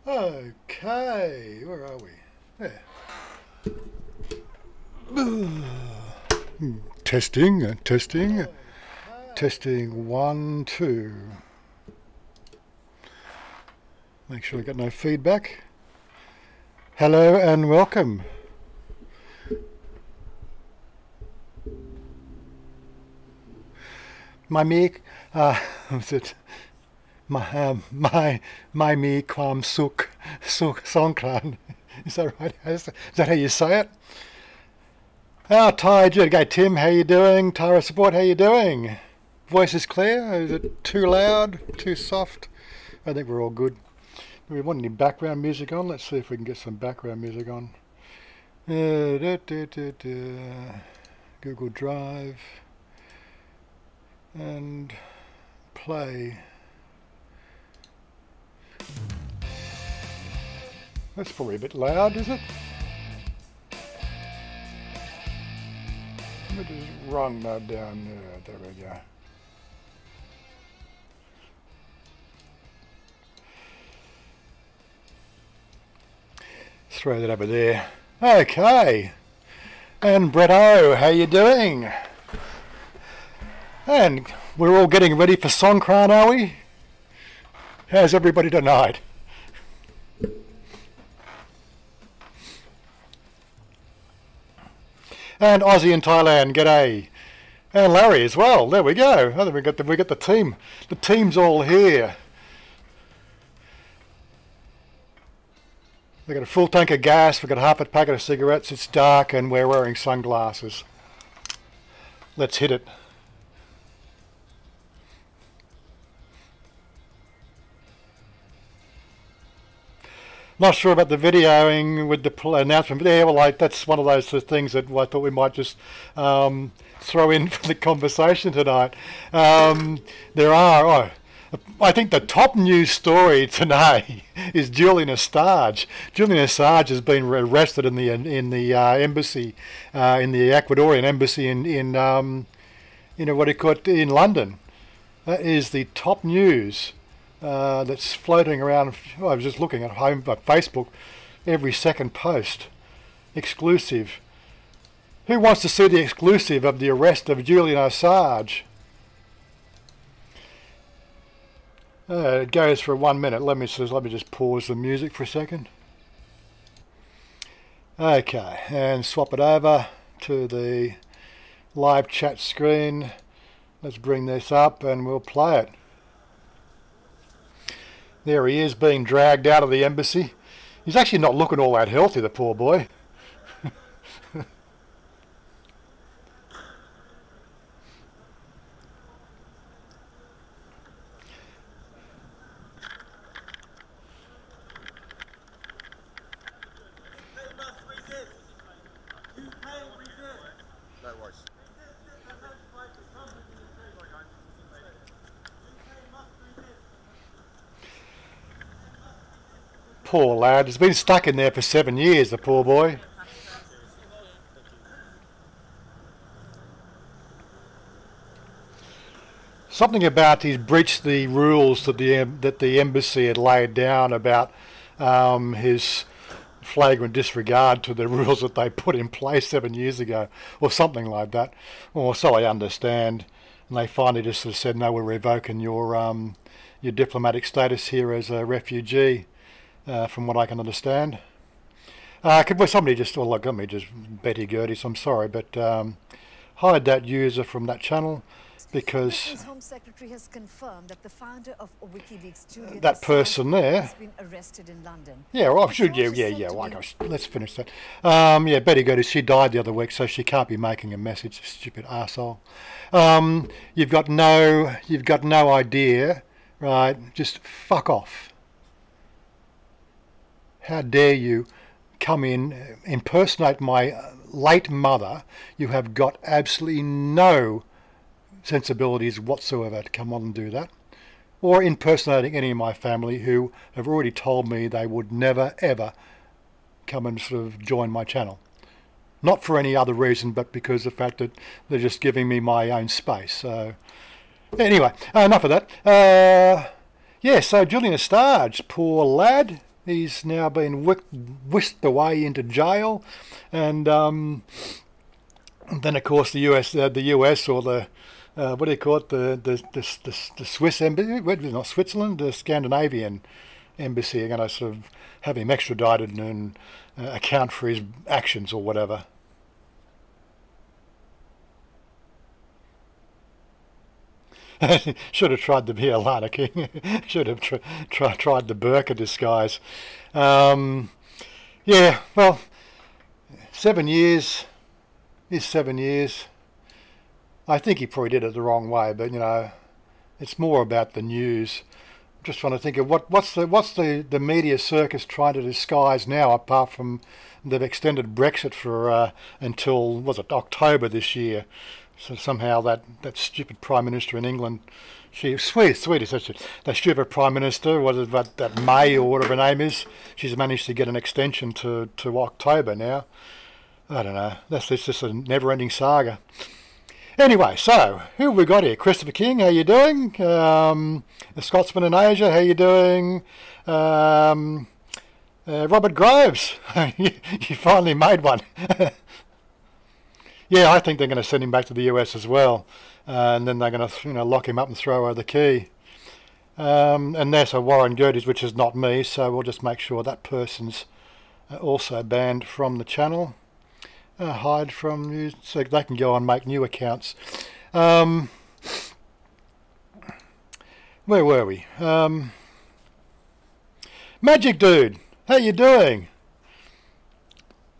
Okay, where are we? There. Testing, testing, testing, 1, 2. Make sure we got no feedback. Hello and welcome. My me, was it? My me kwam suk songkran. Is that right? Is that how you say it? Oh, Thai, okay, Tim, how you doing? Tara Support, how you doing? Voice is clear? Is it too loud? Too soft? I think we're all good. Do we want any background music on? Let's see if we can get some background music on. Google Drive. And play. That's probably a bit loud, is it? Let me just run that down there. There we go. Throw that over there. Okay. And Bretto, how you doing? And we're all getting ready for Songkran, are we? How's everybody tonight? And Aussie in Thailand, g'day. And Larry as well. There we go. I think we got the team. The team's all here. We've got a full tank of gas. We've got half a packet of cigarettes. It's dark, and we're wearing sunglasses. Let's hit it. Not sure about the videoing with the announcement, but yeah, well, that's one of those things that I thought we might just throw in for the conversation tonight. I think the top news story today is Julian Assange. Julian Assange has been arrested in the embassy, in the Ecuadorian embassy in what do you call it, in London. That is the top news. That's floating around. I was just looking at Facebook, every second post. Exclusive. Who wants to see the exclusive of the arrest of Julian Assange? It goes for 1 minute. Let me just pause the music for a second. Okay, and swap it over to the live chat screen. Let's bring this up and we'll play it. There he is, being dragged out of the embassy. He's actually not looking all that healthy, the poor boy. Poor lad, he's been stuck in there for 7 years, the poor boy. Something about he's breached the rules that the embassy had laid down about his flagrant disregard to the rules that they put in place 7 years ago, or something like that. Or so I understand. And they finally just sort of said, no, we're revoking your diplomatic status here as a refugee. From what I can understand. Could somebody just, well, look at me, just Betty Gertie, I'm sorry, but hide that user from that channel because His Home Secretary has confirmed that the founder of WikiLeaks, Julian that person there has been arrested in London. Yeah, well, yeah. Well, gosh, let's finish that. Yeah, Betty Gertie, she died the other week, so she can't be making a message. Stupid arsehole. You've got no idea, right? Just fuck off. How dare you come in, impersonate my late mother? You have got absolutely no sensibilities whatsoever to come on and do that. Or impersonating any of my family who have already told me they would never, ever come and sort of join my channel. Not for any other reason, but because of the fact that they're just giving me my own space. So, anyway, enough of that. Yeah, so Julian Assange, poor lad. He's now been whisked away into jail, and then of course the US or the what do you call it, the Swiss embassy, not Switzerland, the Scandinavian embassy are going to sort of have him extradited and account for his actions or whatever. Should have tried the Alana King. Should have tried the burqa disguise. Yeah, well, 7 years is 7 years. I think he probably did it the wrong way, but you know, it's more about the news. I'm just trying to think of what's the media circus trying to disguise now, apart from they've extended Brexit for until, was it October this year? So somehow that stupid Prime Minister in England, she's sweet is such that stupid Prime Minister, what is that May or whatever her name is, she's managed to get an extension to October now. I don't know, it's just a never-ending saga. Anyway, so who have we got here? Christopher King, how you doing? The Scotsman in Asia, how you doing? Robert Groves, you finally made one. Yeah, I think they're going to send him back to the US as well, and then they're going to lock him up and throw away the key. And there's a Warren Gerdes, which is not me, so we'll just make sure that person's also banned from the channel. Hide from news, so they can go and make new accounts. Where were we? Magic Dude, how you doing?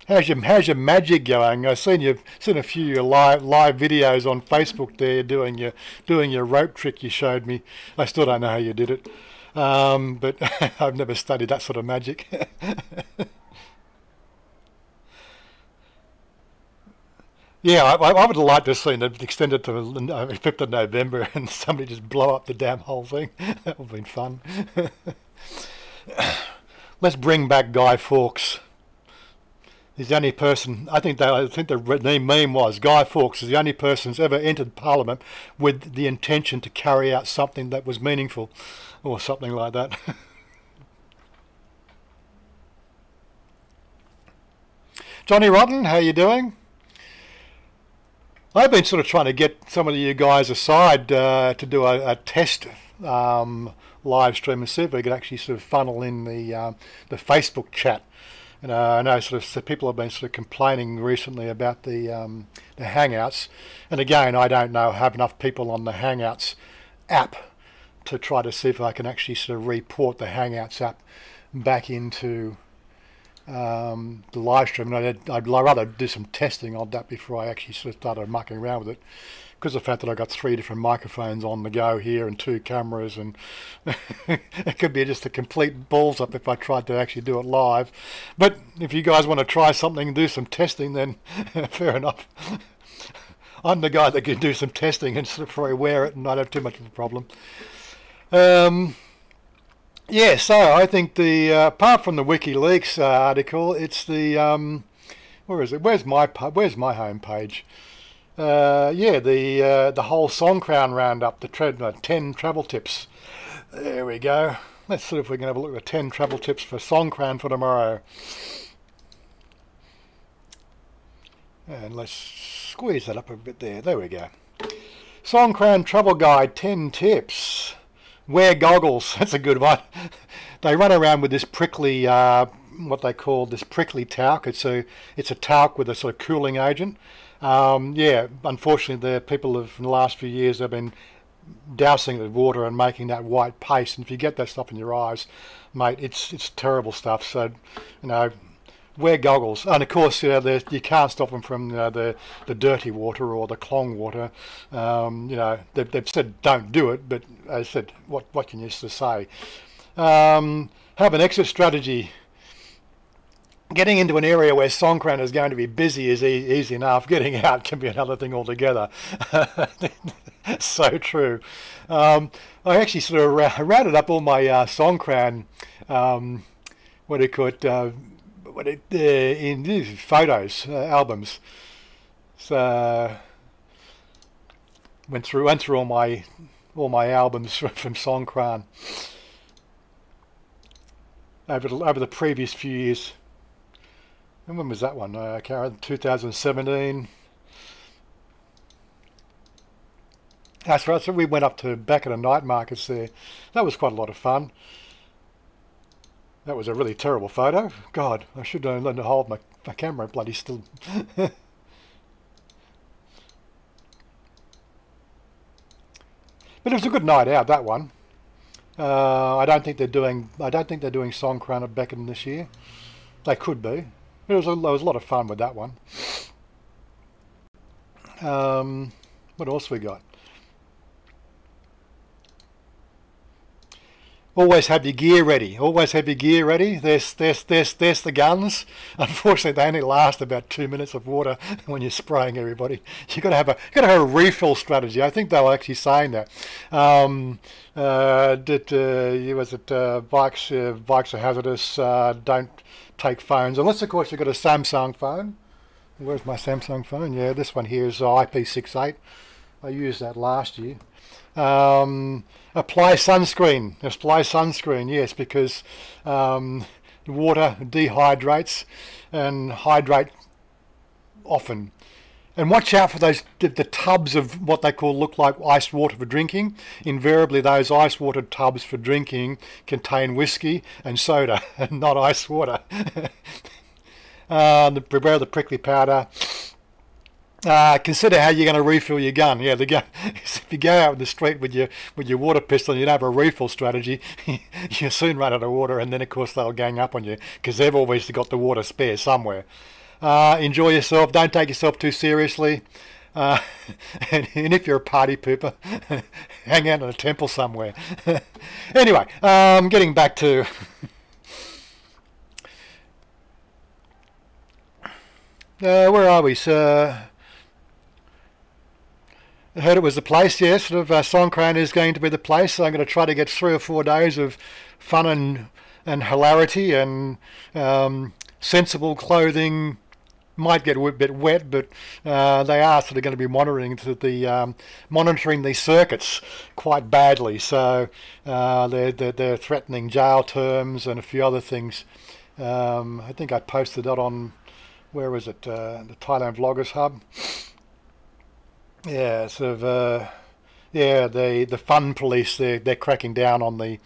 How's your magic going? I've seen a few of your live videos on Facebook there doing your rope trick you showed me. I still don't know how you did it, but I've never studied that sort of magic. Yeah, I would like to have seen it extended to 5th of November and somebody just blow up the damn whole thing. That would have been fun. Let's bring back Guy Fawkes. He's the only person, I think the meme was, Guy Fawkes is the only person who's ever entered Parliament with the intention to carry out something that was meaningful, or something like that. Johnny Rotten, how you doing? I've been sort of trying to get some of you guys aside to do a test live stream and see if we could actually sort of funnel in the Facebook chat. I know so people have been sort of complaining recently about the Hangouts, and again, I don't have enough people on the Hangouts app to try to see if I can actually sort of report the Hangouts app back into the live stream. And I'd rather do some testing on that before I actually sort of started mucking around with it, because of the fact that I've got 3 different microphones on the go here and 2 cameras, and it could be just a complete balls up if I tried to actually do it live. But if you guys want to try something and do some testing, then fair enough. I'm the guy that can do some testing and sort of probably wear it and not have too much of a problem. Yeah, so I think apart from the WikiLeaks article, it's the where is it? Where's my home page? Yeah, the whole Songkran roundup, the 10 travel tips. There we go. Let's see if we can have a look at the 10 travel tips for Songkran for tomorrow. And let's squeeze that up a bit there. There we go. Songkran travel guide, 10 tips. Wear goggles. That's a good one. They run around with this prickly, what they call this prickly talc. It's a talc with a sort of cooling agent. Yeah, unfortunately, the people in the last few years have been dousing it with water and making that white paste. And if you get that stuff in your eyes, mate, it's terrible stuff. So, wear goggles. And of course, you can't stop them from the dirty water or the clong water. They've said don't do it, but as I said, what can you say? Have an exit strategy. Getting into an area where Songkran is going to be busy is easy enough. Getting out can be another thing altogether. So true. I actually sort of rounded up all my Songkran, what do you call it, in these photos, albums. So went through all my albums from Songkran. over the previous few years. And when was that one? Karen, 2017. That's right. So we went up to back at the night markets there. That was quite a lot of fun. That was a really terrible photo. God, I should have learned to hold my camera bloody still. But it was a good night out, that one. I don't think they're doing Songkran at Beckham this year. They could be. There was a lot of fun with that one. What else we got? Always have your gear ready. Always have your gear ready. There's the guns. Unfortunately, they only last about 2 minutes of water when you're spraying everybody. You got to have a refill strategy. I think they were actually saying that. Bikes are hazardous. Don't take phones unless, of course, you've got a Samsung phone. Where's my Samsung phone? Yeah, this one here is IP68. I used that last year. Apply sunscreen. Apply sunscreen, yes, because water dehydrates and hydrate often. And watch out for those the tubs of what they look like iced water for drinking. Invariably, those ice water tubs for drinking contain whiskey and soda, and not ice water. Beware of the prickly powder. Consider how you're going to refill your gun. Yeah, the gun. If you go out in the street with your water pistol and you don't have a refill strategy, you soon run out of water, and then of course they'll gang up on you because they've always got the water spare somewhere. Enjoy yourself. Don't take yourself too seriously. And if you're a party pooper, hang out in a temple somewhere. Anyway, getting back to. Where are we, sir? I heard it was the place, yes. Songkran is going to be the place. So I'm going to try to get 3 or 4 days of fun and hilarity and sensible clothing. Might get a bit wet, but they are sort of going to be monitoring the circuits quite badly. So they're threatening jail terms and a few other things. I think I posted that on, where was it? The Thailand Vloggers Hub. Yeah, sort of. The fun police. They're cracking down on the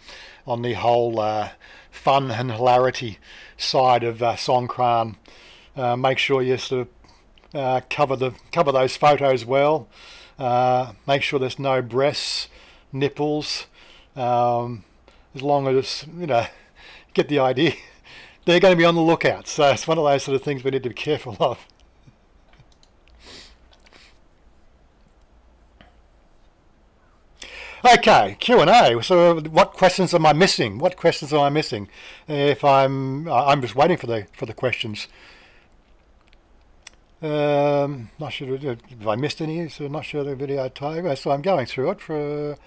whole fun and hilarity side of Songkran. Make sure you sort of cover those photos well. Make sure there's no breasts, nipples. As long as get the idea. They're going to be on the lookout. So it's one of those sort of things we need to be careful of. Okay, Q&A. So, what questions am I missing? If I'm just waiting for the questions. Not sure if I missed any. So not sure the video time. So I'm going through it for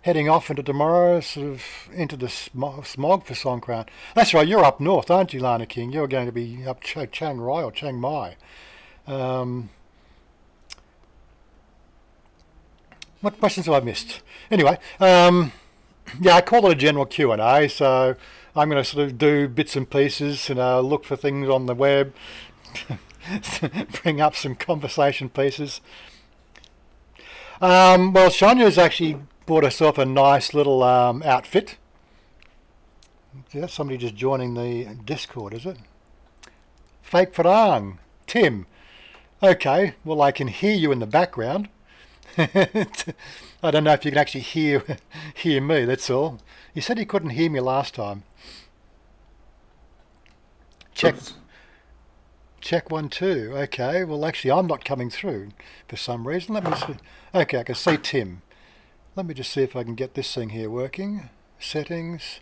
heading off into tomorrow, sort of into the smog for Songkran. That's right. You're up north, aren't you, Lana King? You're going to be up Chiang Rai or Chiang Mai. What questions have I missed? Anyway, yeah, I call it a general Q&A, so I'm going to sort of do bits and pieces, look for things on the web, bring up some conversation pieces. Well, Chanya's actually bought herself a nice little outfit. That's somebody just joining the Discord, is it? Fake Farang. Tim. Okay, well, I can hear you in the background. I don't know if you can actually hear me, that's all. You said you couldn't hear me last time. Check 1 2. Okay, well actually I'm not coming through for some reason. Let me see. Okay, I can see Tim. Let me just see if I can get this thing here working. Settings.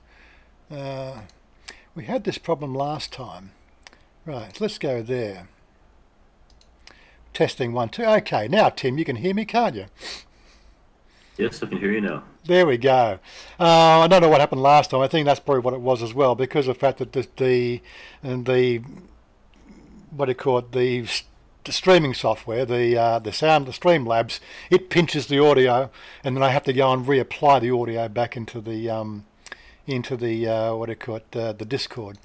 We had this problem last time. Right, let's go there. Testing 1 2. Okay, now Tim, you can hear me, can't you? Yes, I can hear you now. There we go. I don't know what happened last time. I think that's probably what it was as well, because of the fact that the what do you call it, the streaming software, the Streamlabs, it pinches the audio, and then I have to go and reapply the audio back into the into the what do you call it, the Discord.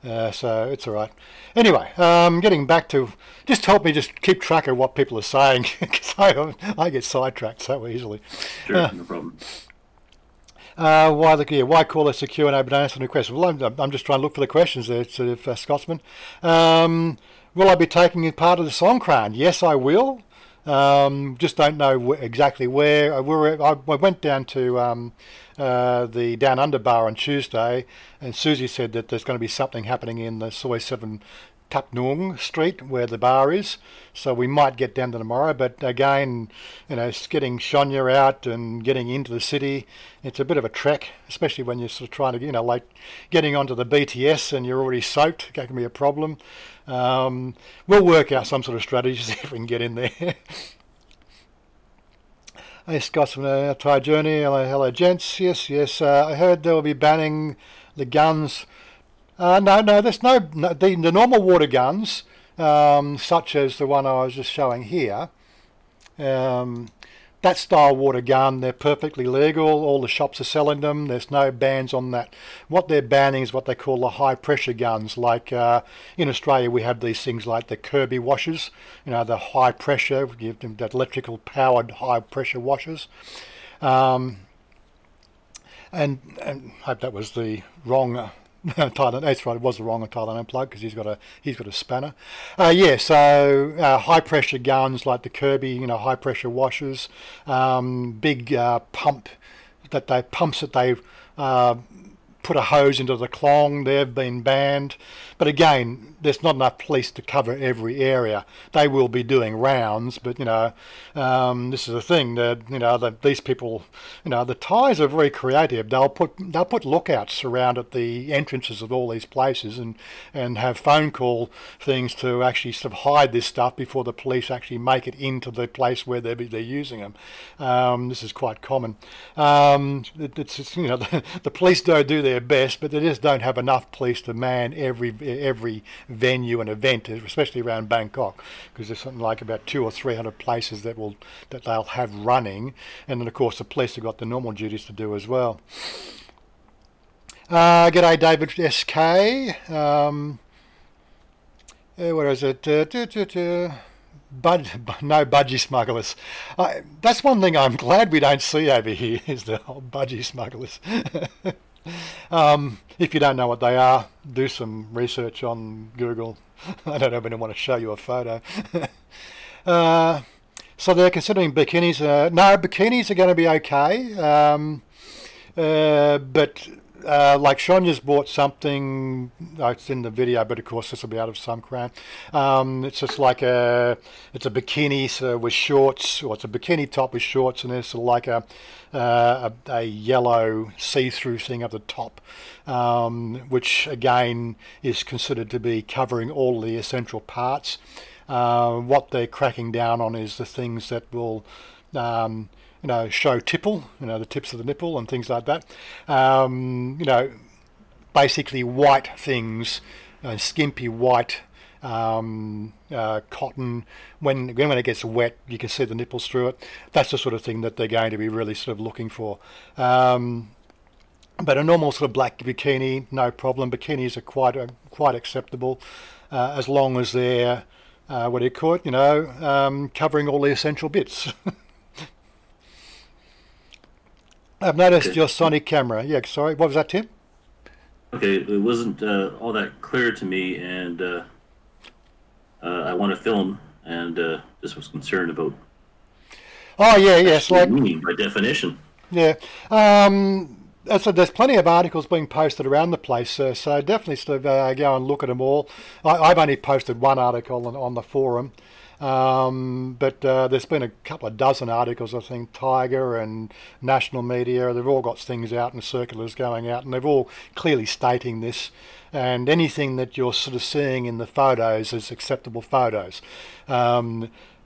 So it's all right. Anyway, getting back to, just help me just keep track of what people are saying, because I get sidetracked so easily. Sure, no problem. Why call this a Q&A but don't answer any questions? Well, I'm just trying to look for the questions there, sort of, Scotsman. Will I be taking part of the Songkran? Yes, I will. Just don't know exactly where. I went down to the Down Under bar on Tuesday, and Susie said that there's going to be something happening in the Soy 7 Tapnung Street where the bar is, so we might get down to tomorrow. But again, it's getting Chanya out and getting into the city. It's a bit of a trek, especially when you're sort of trying to, like getting onto the BTS and you're already soaked. That can be a problem. We'll work out some sort of strategy to see if we can get in there. Hey, Scott from Thai Journey. Hello, gents. Yes. I heard they will be banning the guns. No. There's the normal water guns, such as the one I was just showing here. That style water gun, they're perfectly legal. All the shops are selling them. There's no bans on that. What they're banning is what they call the high pressure guns. Like in Australia, we have these things like the Kirby washers. The high pressure, that electrical powered high pressure washers. And I hope that was the wrong. Thailand. That's right. It was the wrong Thailand Unplugged because he's got a spanner. So high pressure guns like the Kirby, high pressure washers, big pumps that they put a hose into the clong. They've been banned. But again, there's not enough police to cover every area. They will be doing rounds, but this is the thing that these people, the Thais are very creative. They'll put lookouts around at the entrances of all these places and have phone call things to actually sort of hide this stuff before the police actually make it into the place where they're using them. This is quite common. The police don't do their best, but they just don't have enough police to man every venue and event, especially around Bangkok, because there's something like about 200 or 300 places that they'll have running, and then of course the police have got the normal duties to do as well. G'day David SK. Where is it? No budgie smugglers. That's one thing I'm glad we don't see over here, is the whole budgie smugglers. If you don't know what they are, do some research on Google. I don't even want to show you a photo. So they're considering bikinis. No, bikinis are going to be okay. But like Chanya's bought something, it's in the video, but of course this will be out of some crown. It's just like it's a bikini with shorts, or it's a bikini top with shorts, and there's sort of like a yellow see-through thing at the top, which again is considered to be covering all the essential parts. What they're cracking down on is the things that will show tipple, the tips of the nipple and things like that. Basically white things, skimpy white cotton. When it gets wet, you can see the nipples through it. That's the sort of thing that they're going to be really sort of looking for. But a normal sort of black bikini, no problem. Bikinis are quite acceptable, as long as they're covering all the essential bits. I've noticed your Sonic camera. Yeah, sorry, what was that, Tim? Okay, it wasn't all that clear to me, and I want to film, and just was concerned about. Oh yeah, yes, like meaning by definition. Yeah, so there's plenty of articles being posted around the place, so definitely sort of go and look at them all. I've only posted one article on the forum. But there's been a couple of dozen articles, I think, Tiger and national media. They've all got things out and circulars going out, and they've all clearly stating this. And anything that you're sort of seeing in the photos is acceptable photos.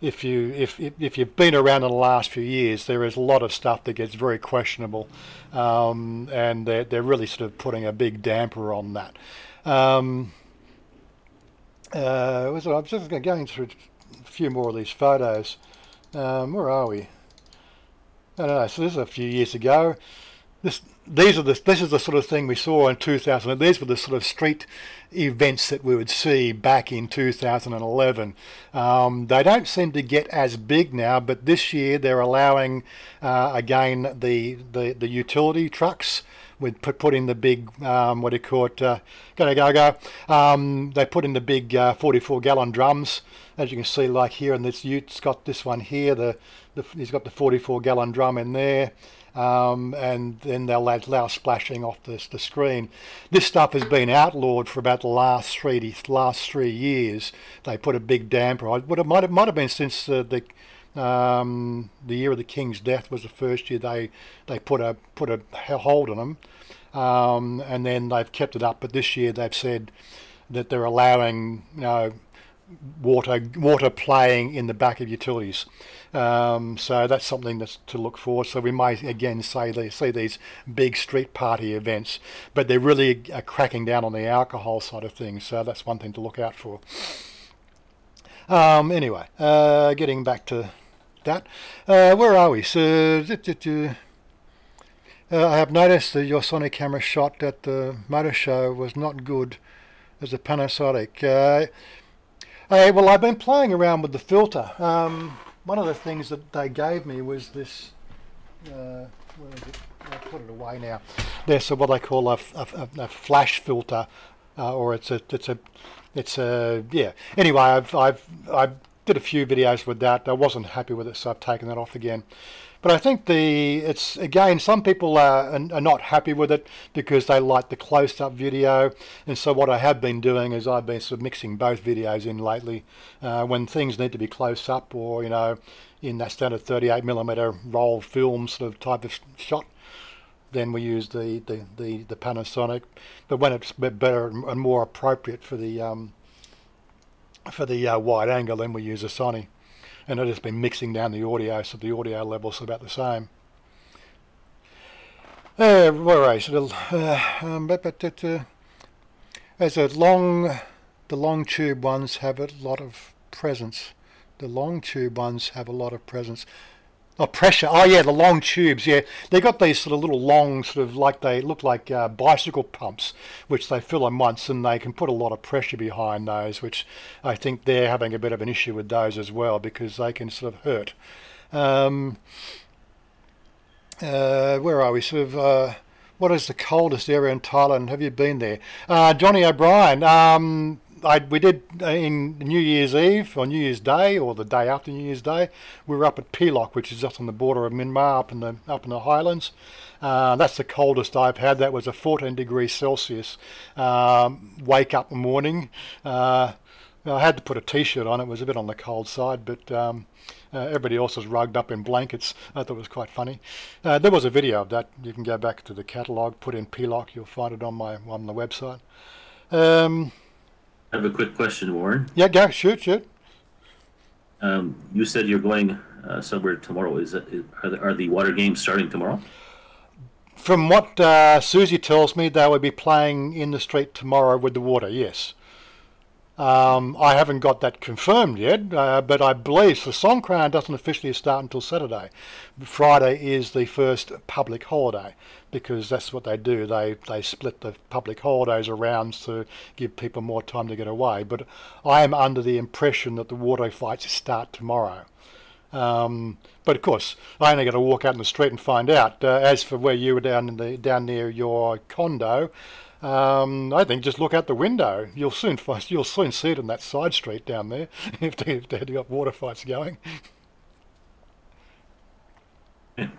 If you've been around in the last few years, there is a lot of stuff that gets very questionable, and they're really sort of putting a big damper on that. I'm just going through a few more of these photos. Where are we? I don't know. So this is a few years ago. This is the sort of thing we saw in 2000. These were the sort of street events that we would see back in 2011. They don't seem to get as big now, but this year they're allowing again the utility trucks with put in the big what do you call it? Go. They put in the big 44-gallon drums, as you can see, like here. And this Ute's got this one here. He's got the 44-gallon drum in there. And then they'll allow splashing off the screen. This stuff has been outlawed for about the last 3 years. They put a big damper on it. It might have been since the year of the King's death was the first year they put a hold on them, and then they've kept it up. But this year they've said that they're allowing water playing in the back of utilities. So that's something that's to look for. So we might again see these big street party events, but they're really cracking down on the alcohol side of things. So that's one thing to look out for. Anyway, getting back to that, where are we? So I have noticed that your Sony camera shot at the motor show was not good as a Panasonic. Well, I've been playing around with the filter. One of the things that they gave me was this. Where is it? I'll put it away now. There's what they call a flash filter, or it's a yeah. Anyway, I did a few videos with that. I wasn't happy with it, so I've taken that off again. But I think it's again, some people are not happy with it because they like the close-up video, and so what I have been doing is I've been sort of mixing both videos in lately. When things need to be close-up, or in that standard 38mm roll film sort of type of shot, then we use the Panasonic. But when it's better and more appropriate for the wide angle, then we use a Sony. And I've just been mixing down the audio, so the audio levels are about the same. Where are you? As the long tube ones have a lot of presence. The long tube ones have a lot of presence. Oh, pressure. Oh, yeah, the long tubes, yeah. They got these sort of little long, sort of like, they look like bicycle pumps, which they fill them once, and they can put a lot of pressure behind those, which I think they're having a bit of an issue with those as well, because they can sort of hurt. Where are we? Sort of, what is the coldest area in Thailand? Have you been there? Johnny O'Brien. We did in New Year's Eve or New Year's Day, or the day after New Year's Day. We were up at Pelok, which is just on the border of Myanmar, up in the highlands. That's the coldest I've had. That was a 14 degrees Celsius. Wake up in the morning. I had to put a t-shirt on. It was a bit on the cold side, but everybody else was rugged up in blankets. I thought it was quite funny. There was a video of that. You can go back to the catalogue, put in Pelok. You'll find it on the website. I have a quick question, Warren. Yeah, go. Shoot. You said you're going somewhere tomorrow. Are the water games starting tomorrow? From what Susie tells me, they will be playing in the street tomorrow with the water, yes. I haven't got that confirmed yet, but I believe the Songkran doesn't officially start until Saturday. Friday is the first public holiday, because that's what they do. They split the public holidays around to give people more time to get away. But I am under the impression that the water fights start tomorrow. But of course, I only got to walk out in the street and find out. As for where you were down near your condo, I think just look out the window. You'll soon see it in that side street down there if they got water fights going. Yeah.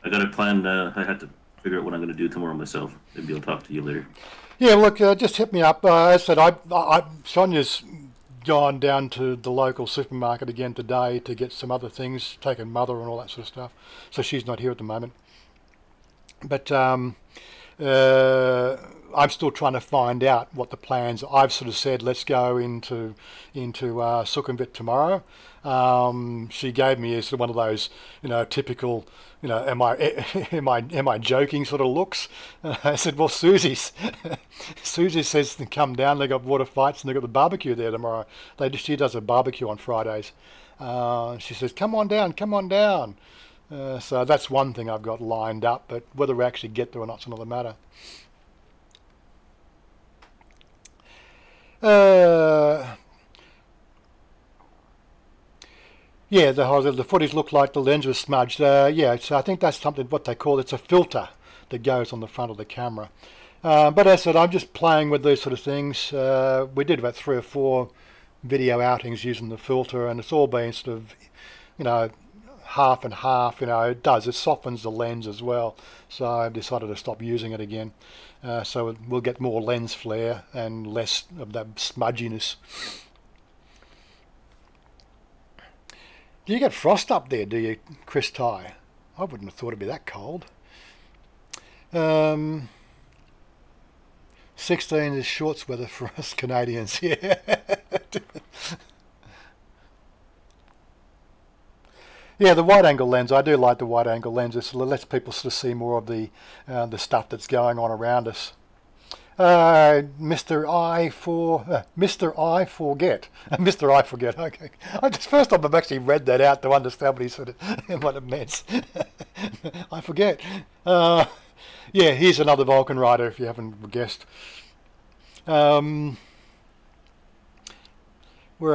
I got a plan. I have to figure out what I'm going to do tomorrow myself. Maybe I'll talk to you later. Yeah, look, just hit me up. As I said, Sonya's gone down to the local supermarket again today to get some other things, taking mother and all that sort of stuff. So she's not here at the moment. But I'm still trying to find out what the plans. I've sort of said let's go into Sukhumvit tomorrow. She gave me sort of one of those, typical, am I joking sort of looks. I said, well, Susie says to come down. They got water fights and they got the barbecue there tomorrow. She does a barbecue on Fridays. She says, come on down. So that's one thing I've got lined up, but whether we actually get there or not's another matter. Yeah, the footage looked like the lens was smudged. Yeah, so I think that's something, what they call, it's a filter that goes on the front of the camera. But as I said, I'm just playing with these sort of things. We did about 3 or 4 video outings using the filter, and it's all been sort of, you know, half and half. You know, it softens the lens as well. So I've decided to stop using it again. So we'll get more lens flare and less of that smudginess. Do you get frost up there, do you, Chris Ty? I wouldn't have thought it'd be that cold. 16 is shorts weather for us Canadians, yeah. Yeah, the wide-angle lens, I do like the wide-angle lens. It lets people sort of see more of the stuff that's going on around us. Mr. I forget. Mr. I forget. Okay, first time I've actually read that out to understand what he said, what it meant. I forget. Yeah, he's another Vulcan rider, if you haven't guessed. Where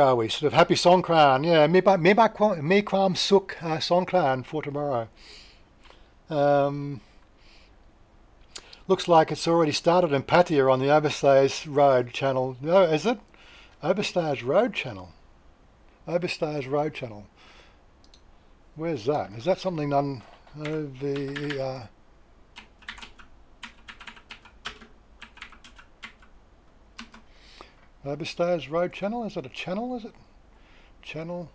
are we? Sort of happy Songkran. Yeah, me kram suk Songkran for tomorrow. Looks like it's already started in Pattaya on the Overstayers Road channel. No, is it? Overstayers Road channel. Overstayers Road channel. Where's that? Is that something on OVER? Overstayers Road channel? Is that a channel, is it? Channel,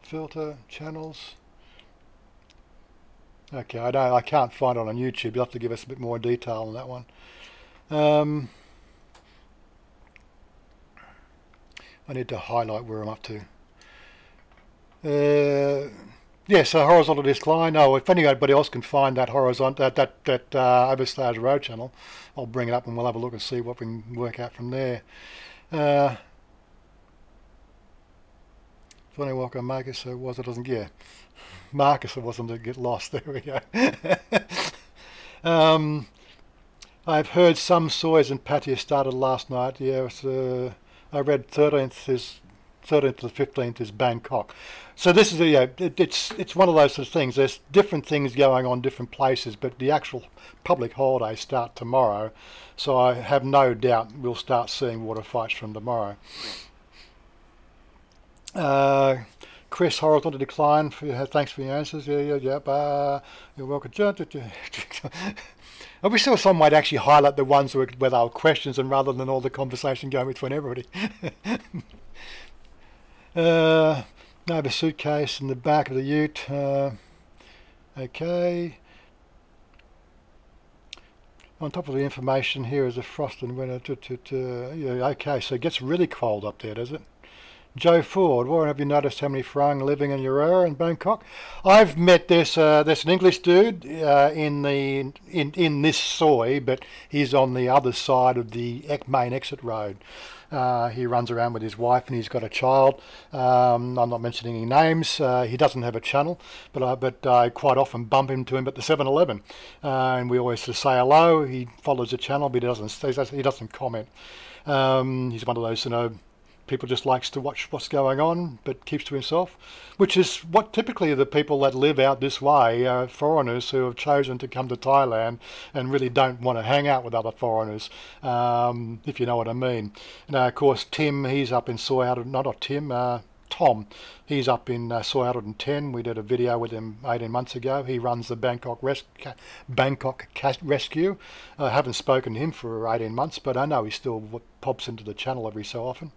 filter, channels. Okay, I can't find it on YouTube. You'll have to give us a bit more detail on that one. I need to highlight where I'm up to. Yeah, so horizontal decline. Oh, if anybody else can find that Overstayers Road channel, I'll bring it up and we'll have a look and see what we can work out from there. Funny welcome Marcus, so Wazza doesn't get. Marcus wasn't to get lost. There we go. I've heard some soys in Pattaya started last night. Yeah, I read 13th to the 15th is Bangkok. So this is it's one of those sort of things. There's different things going on different places, but the actual public holidays start tomorrow. So I have no doubt we'll start seeing water fights from tomorrow. Chris, horizontal decline. Thanks for your answers. Yeah. You're welcome. I wish there was some way to actually highlight the ones where they were questions, and rather than all the conversation going between everybody. No, the suitcase in the back of the ute. Okay. On top of the information here is a frost and winter. Yeah, okay, so it gets really cold up there, does it? Joe Ford, Warren, have you noticed how many Farang living in Urara in Bangkok? I've met there's an English dude in this soy, but he's on the other side of the main exit road. He runs around with his wife and he's got a child. I'm not mentioning any names. He doesn't have a channel, but I quite often bump into him at the 7-Eleven, and we always sort of say hello. He follows the channel, but he doesn't comment. He's one of those, people just likes to watch what's going on, but keeps to himself, which is what typically the people that live out this way are foreigners who have chosen to come to Thailand and really don't want to hang out with other foreigners, if you know what I mean. Now, of course, Tim, he's up in Tom, he's up in Soy 110. We did a video with him 18 months ago. He runs the Bangkok Rescue. I haven't spoken to him for 18 months, but I know he still pops into the channel every so often.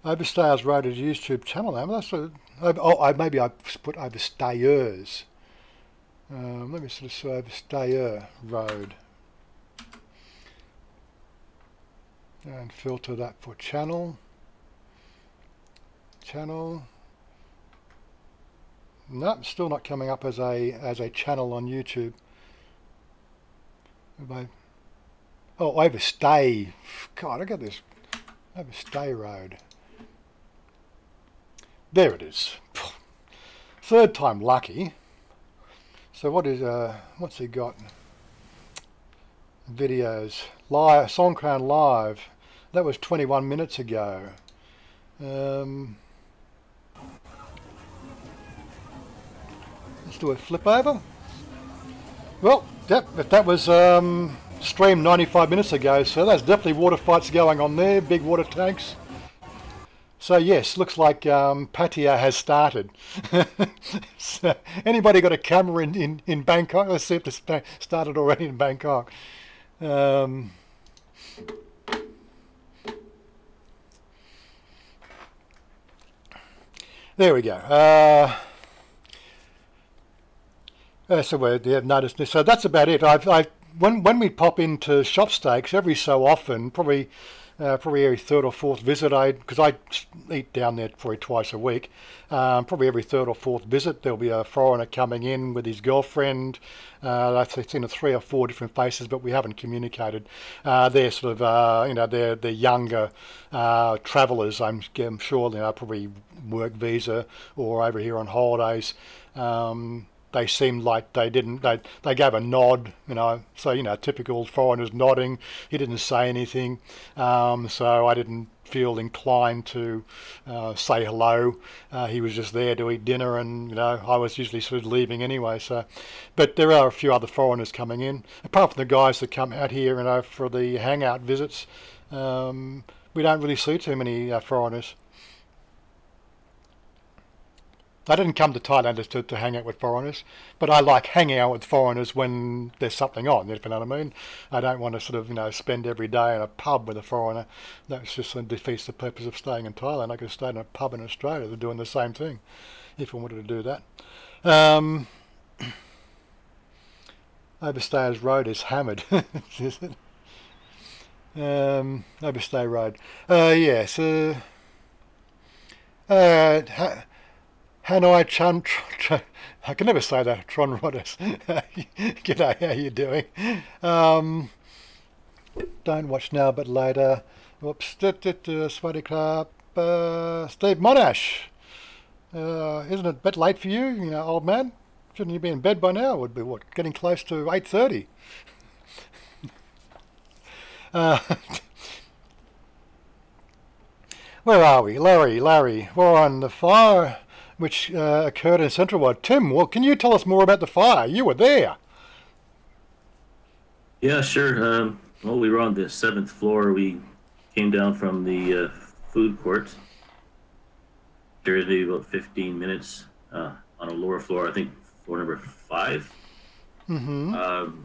Overstayers Road is YouTube channel name. Maybe I put Overstayers. Let me sort of say Overstayer Road. And filter that for channel. No, still not coming up as a channel on YouTube. Overstay. God, look at this. Overstay Road. There it is. Third time lucky. So what's he got? Videos. Live, Songkran Live. That was 21 minutes ago. Let's do a flip over. Well, that was streamed 95 minutes ago, so there's definitely water fights going on there, big water tanks. So yes, looks like Pattaya has started. So, anybody got a camera in Bangkok? Let's see if this started already in Bangkok. There we go. So we have noticed this. So that's about it. When we pop into shop steaks every so often, probably every third or fourth visit, because I eat down there probably twice a week. Probably every third or fourth visit, there'll be a foreigner coming in with his girlfriend. I've seen 3 or 4 different faces, but we haven't communicated. They're sort of, they're younger travellers. I'm sure they're probably work visa or over here on holidays. They seemed like they gave a nod, so, typical foreigners nodding. He didn't say anything, so I didn't feel inclined to say hello. He was just there to eat dinner, and, I was usually sort of leaving anyway, so. But there are a few other foreigners coming in, apart from the guys that come out here, for the hangout visits. We don't really see too many foreigners. I didn't come to Thailand to hang out with foreigners, but I like hanging out with foreigners when there's something on, if you know what I mean. I don't want to sort of, spend every day in a pub with a foreigner. That just defeats the purpose of staying in Thailand. I could stay in a pub in Australia. They're doing the same thing, if I wanted to do that. Overstayers Road is hammered. Is it? Overstay Road. Yes. Hanoi Chan, I can never say that, Tron Rodders. G'day, how you doing? Don't watch now, but later. Whoops, Swaddy Club, Steve Monash. Isn't it a bit late for you, old man? Shouldn't you be in bed by now? It would be, getting close to 8:30. Where are we? Larry, we're on the fire which occurred in Central World. Tim, well, can you tell us more about the fire? You were there. Yeah, sure. Well, we were on the 7th floor. We came down from the food court. There is maybe about 15 minutes on a lower floor, I think floor number 5. Mm-hmm.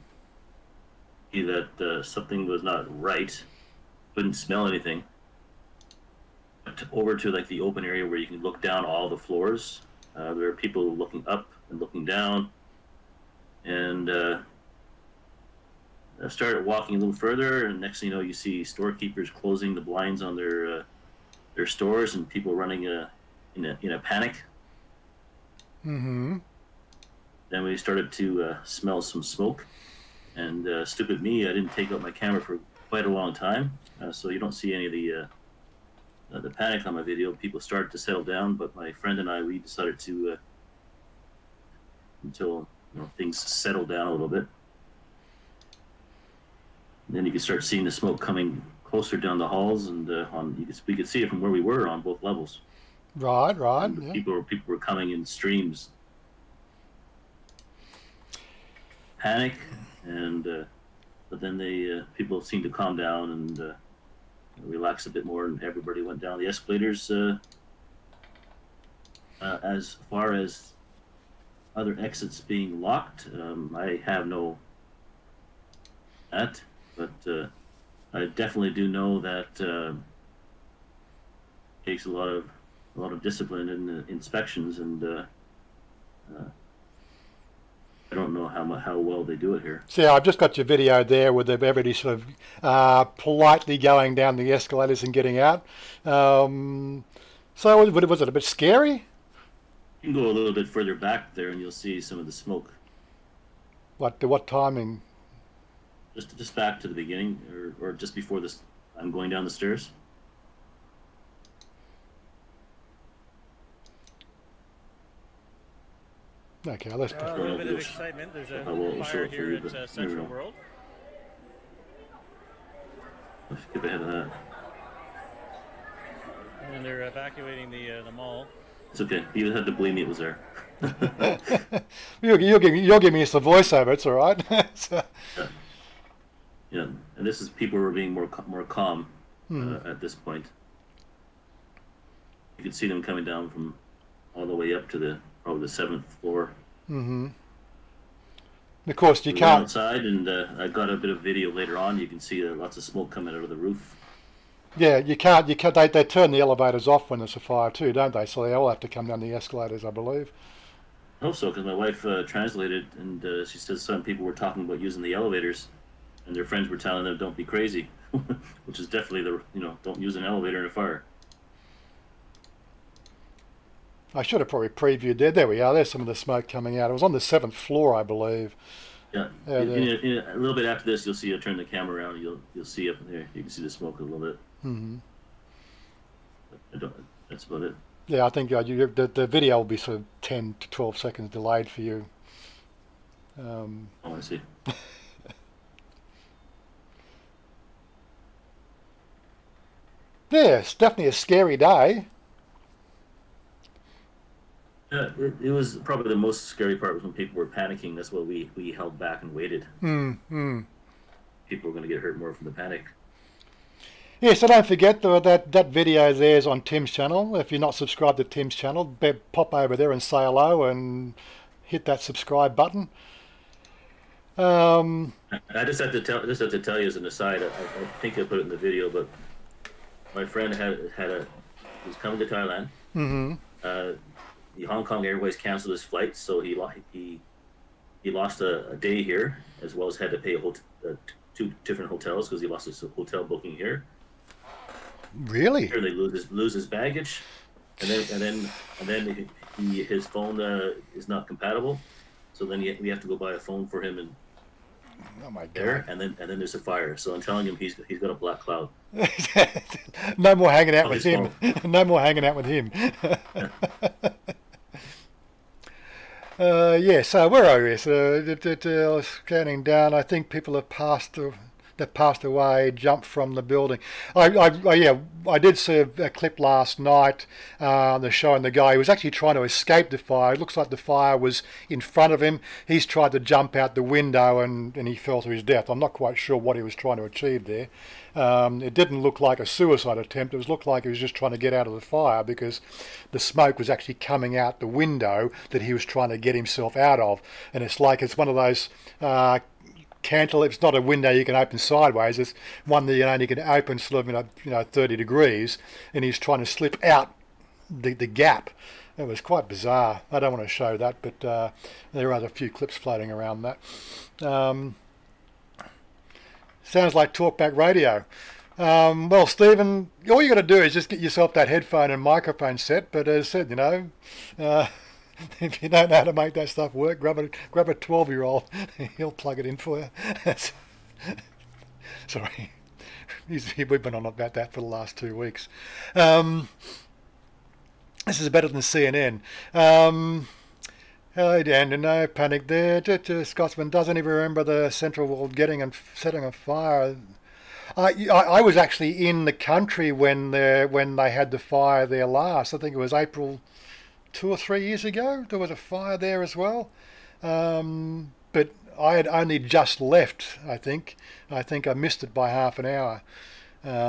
That something was not right. Couldn't smell anything. Over to like the open area where you can look down all the floors. There are people looking up and looking down, and I started walking a little further, and next thing you know, you see storekeepers closing the blinds on their stores, and people running in a panic. Mm-hmm. Then we started to smell some smoke, and stupid me, I didn't take out my camera for quite a long time, so you don't see any of the panic on my video. People started to settle down, but my friend and I, we decided to until things settled down a little bit. And then you could start seeing the smoke coming closer down the halls, and we could see it from where we were on both levels. Right. Yeah. People were coming in streams. Panic, and but then people seemed to calm down and relax a bit more, and everybody went down the escalators. As far as other exits being locked, I have no that, but I definitely do know that takes a lot of discipline in the inspections, and I don't know how well they do it here. So yeah, I've just got your video there with everybody sort of politely going down the escalators and getting out. So was it a bit scary? You can go a little bit further back there, and you'll see some of the smoke. What timing? Just back to the beginning, or just before this. I'm going down the stairs. Okay, let's. A little bit of excitement. There's a fire here at Central World. Let's get ahead of that. And they're evacuating the mall. It's okay. You just had to believe me it was there. you'll give me some voiceover. It's all right. So. Yeah, and this is people who are being more calm at this point. You can see them coming down from all the way up to probably the 7th floor. Mm-hmm. Of course, you we can't. Went outside, and I got a bit of video later on. You can see lots of smoke coming out of the roof. Yeah, you can't. They turn the elevators off when there's a fire too, don't they? So they all have to come down the escalators, I believe. I hope so, because my wife translated, and she says some people were talking about using the elevators, and their friends were telling them don't be crazy, which is definitely don't use an elevator in a fire. I should have probably previewed there. There we are. There's some of the smoke coming out. It was on the 7th floor, I believe. Yeah. In a little bit after this, you'll see. I'll turn the camera around. You'll see up there. You can see the smoke a little bit. Mm-hmm. That's about it. Yeah, I think the video will be sort of 10 to 12 seconds delayed for you. Oh, I see. Yeah, it's definitely a scary day. Yeah, it was probably the most scary part was when people were panicking. That's why we held back and waited. Mm-hmm. People were going to get hurt more from the panic. Yeah, so don't forget that video there is on Tim's channel. If you're not subscribed to Tim's channel, pop over there and say hello and hit that subscribe button. I just have to tell you as an aside. I think I put it in the video, but my friend was coming to Thailand. Mm-hmm. The Hong Kong Airways canceled his flight, so he lost a day here, as well as had to pay two different hotels because he lost his hotel booking here. Really? Here they lose his baggage, and then his phone is not compatible, so then we have to go buy a phone for him and. Oh my God! There, and then there's a fire. So I'm telling him he's got a black cloud. No more hanging out with him. No more hanging out with him. Yeah. So where are we? So scanning down. I think people have passed away, jumped from the building. I did see a clip last night. They're showing the guy who was actually trying to escape the fire. It looks like the fire was in front of him. He's tried to jump out the window and he fell to his death. I'm not quite sure what he was trying to achieve there. It didn't look like a suicide attempt. It looked like he was just trying to get out of the fire because the smoke was actually coming out the window that he was trying to get himself out of. And it's one of those cantilever. It's not a window you can open sideways. It's one that you only can open sort of 30 degrees, and he's trying to slip out the gap. It was quite bizarre. I don't want to show that, but there are a few clips floating around that. Sounds like talkback radio. Well, Stephen, all you got to do is just get yourself that headphone and microphone set. But as I said, if you don't know how to make that stuff work, grab a 12-year-old. He'll plug it in for you. Sorry. We've been on about that for the last 2 weeks. This is better than CNN. Hello, Dan. No panic there. Scotsman doesn't even remember the Central World getting and setting on fire. I was actually in the country when they had the fire there last. I think it was April 2 or 3 years ago. There was a fire there as well, but I had only just left. I think I missed it by half an hour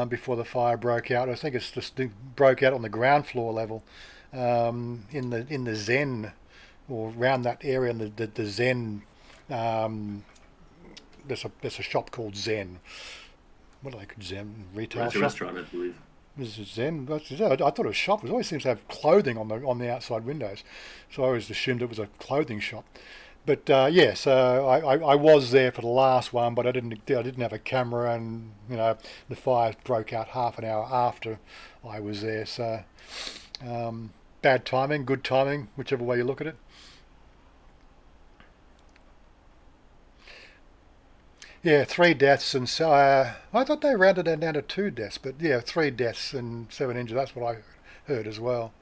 before the fire broke out. I think it's just broke out on the ground floor level in the Zen or around that area. In the Zen, there's a shop called Zen. What do they call Zen? Retail shop? It's a restaurant, I believe. This is Zen. I thought it was a shop. It always seems to have clothing on the outside windows, so I always assumed it was a clothing shop. But so I was there for the last one, but I didn't have a camera, and the fire broke out half an hour after I was there. So bad timing, good timing, whichever way you look at it. Yeah, 3 deaths, and so I thought they rounded it down to 2 deaths, but yeah, 3 deaths and 7 injured. That's what I heard as well.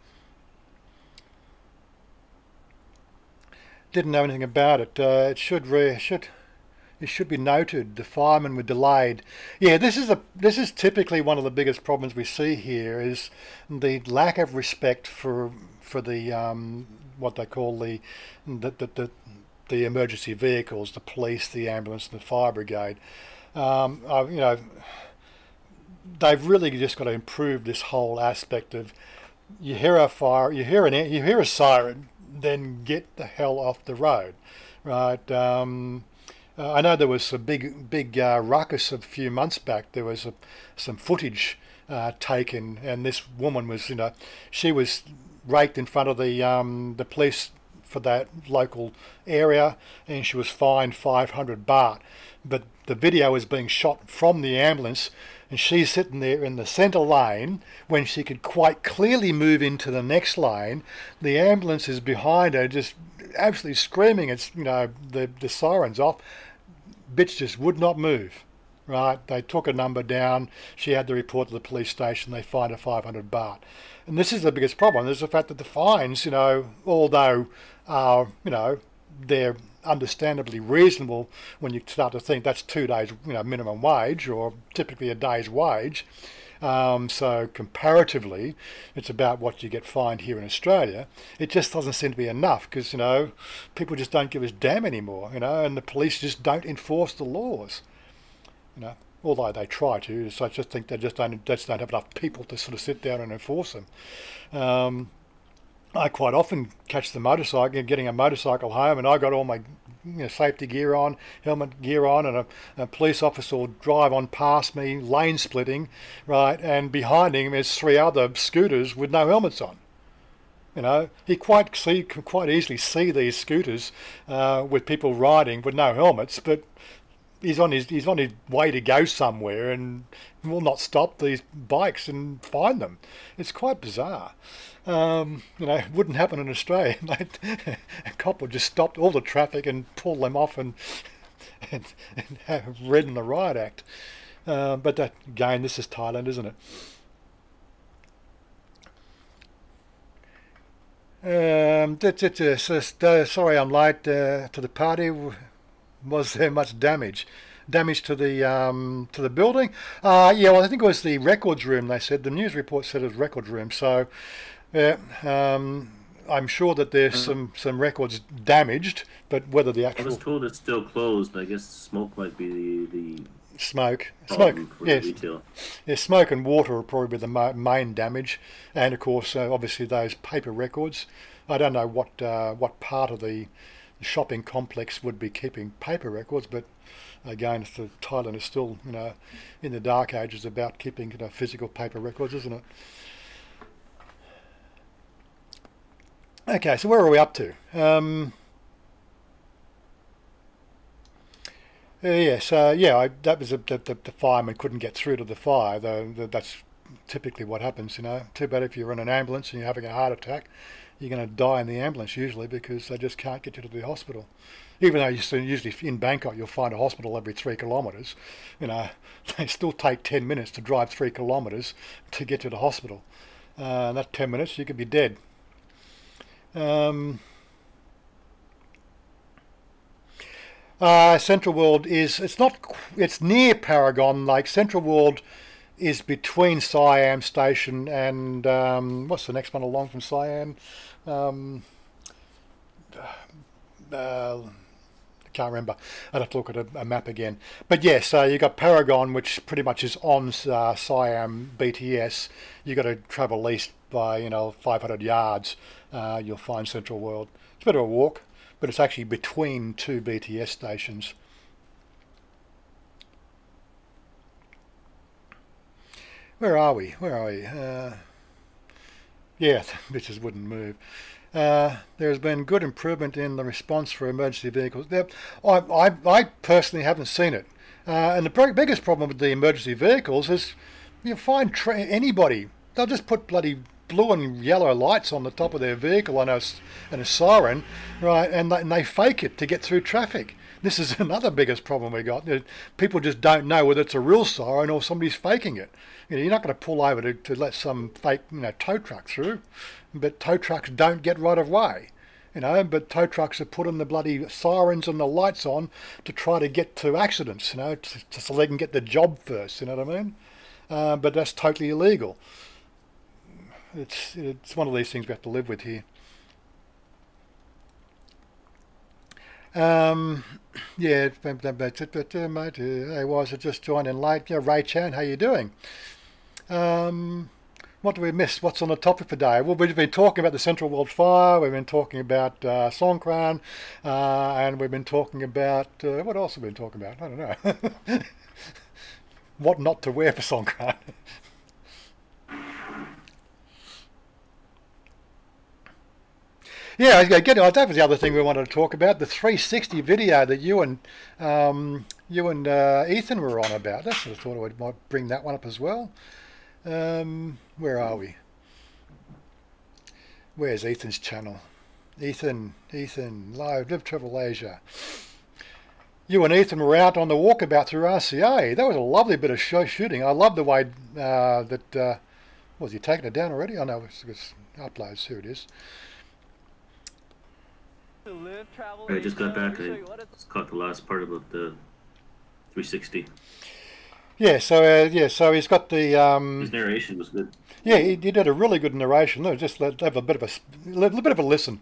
Didn't know anything about it. It should be noted the firemen were delayed. Yeah, this is typically one of the biggest problems we see here is the lack of respect for the what they call the emergency vehicles, the police, the ambulance, and the fire brigade. You know, they've really just got to improve this whole aspect of you hear a fire, you hear a siren, then get the hell off the road, right? I know there was a big ruckus a few months back. There was some footage taken, and this woman was, she was raked in front of the police for that local area, and she was fined 500 baht. But the video was being shot from the ambulance, and she's sitting there in the centre lane when she could quite clearly move into the next lane. The ambulance is behind her, just absolutely screaming. It's the siren's off. Bitch just would not move. Right? They took a number down. She had to report to the police station. They fined her 500 baht. And this is the biggest problem. There's the fact that the fines, although they're understandably reasonable when you start to think that's 2 days, minimum wage, or typically a day's wage. So comparatively, it's about what you get fined here in Australia. It just doesn't seem to be enough because, people just don't give a damn anymore, and the police just don't enforce the laws. Although they try to, so I just think they just don't have enough people to sort of sit down and enforce them. I quite often catch the motorcycle, getting a motorcycle home, and I got all my safety gear on, helmet gear on, and a police officer will drive on past me, lane splitting, right, and behind him is 3 other scooters with no helmets on. He can quite easily see these scooters with people riding with no helmets, but he's on his way to go somewhere and will not stop these bikes and find them. It's quite bizarre. It wouldn't happen in Australia. A cop would just stop all the traffic and pull them off and have read in the riot act. But that, again, this is Thailand, isn't it? Sorry I'm late to the party. Was there much damage? Damage to the building? Yeah, well, I think it was the records room. They said the news report said it was records room. So, yeah, I'm sure that there's some records damaged, but whether the actual... I was told it's still closed. I guess smoke might be the smoke. Yes. Retail. Yeah, smoke and water will probably be the main damage, and of course, obviously those paper records. I don't know what part of the shopping complex would be keeping paper records, but again, Thailand is still, in the dark ages about keeping physical paper records, isn't it? Okay, so where are we up to? That was the fireman couldn't get through to the fire. That's typically what happens, Too bad if you're in an ambulance and you're having a heart attack, you're going to die in the ambulance usually because they just can't get you to the hospital. Even though usually in Bangkok you'll find a hospital every 3 kilometres, they still take 10 minutes to drive 3 kilometres to get to the hospital. And that 10 minutes you could be dead. Central World it's near Paragon. Like Central World is between Siam Station and what's the next one along from Siam? Can't remember. I'd have to look at a map again. But yes, you've got Paragon, which pretty much is on Siam BTS. You've got to travel at least by 500 yards. You'll find Central World. It's a bit of a walk, but it's actually between 2 BTS stations. Where are we? Yeah, bitches wouldn't move. There's been good improvement in the response for emergency vehicles. I personally haven't seen it. And the biggest problem with the emergency vehicles is you find anybody, they'll just put bloody blue and yellow lights on the top of their vehicle and a siren, right? And they fake it to get through traffic. This is another biggest problem we got. People just don't know whether it's a real siren or somebody's faking it. You're not going to pull over to let some fake tow truck through, but tow trucks don't get right of way. you know, but tow trucks are putting the bloody sirens and the lights on to try to get to accidents, you know, so they can get the job first, you know what I mean? But that's totally illegal. It's one of these things we have to live with here. Yeah, mate, hey, Wazza just joined in late. Yeah, Ray Chan, how you doing? What do we miss? What's on the topic today? Well, we've been talking about the Central World Fire, we've been talking about Songkran, and we've been talking about, what else have we been talking about? I don't know. What not to wear for Songkran. Yeah, that was the other thing we wanted to talk about, the 360 video that you and Ethan were on about. That's what I thought I might bring that one up as well. Where are we? Where's Ethan's channel? Ethan, Live Travel Asia. You and Ethan were out on the walkabout through RCA. That was a lovely bit of shooting. I love the way was he taking it down already? Oh no, it's uploads. Here it is. I just got back. I just caught the last part about the 360. Yeah, so he's got the his narration was good. Yeah, he did a really good narration. Look, just have a bit of a listen.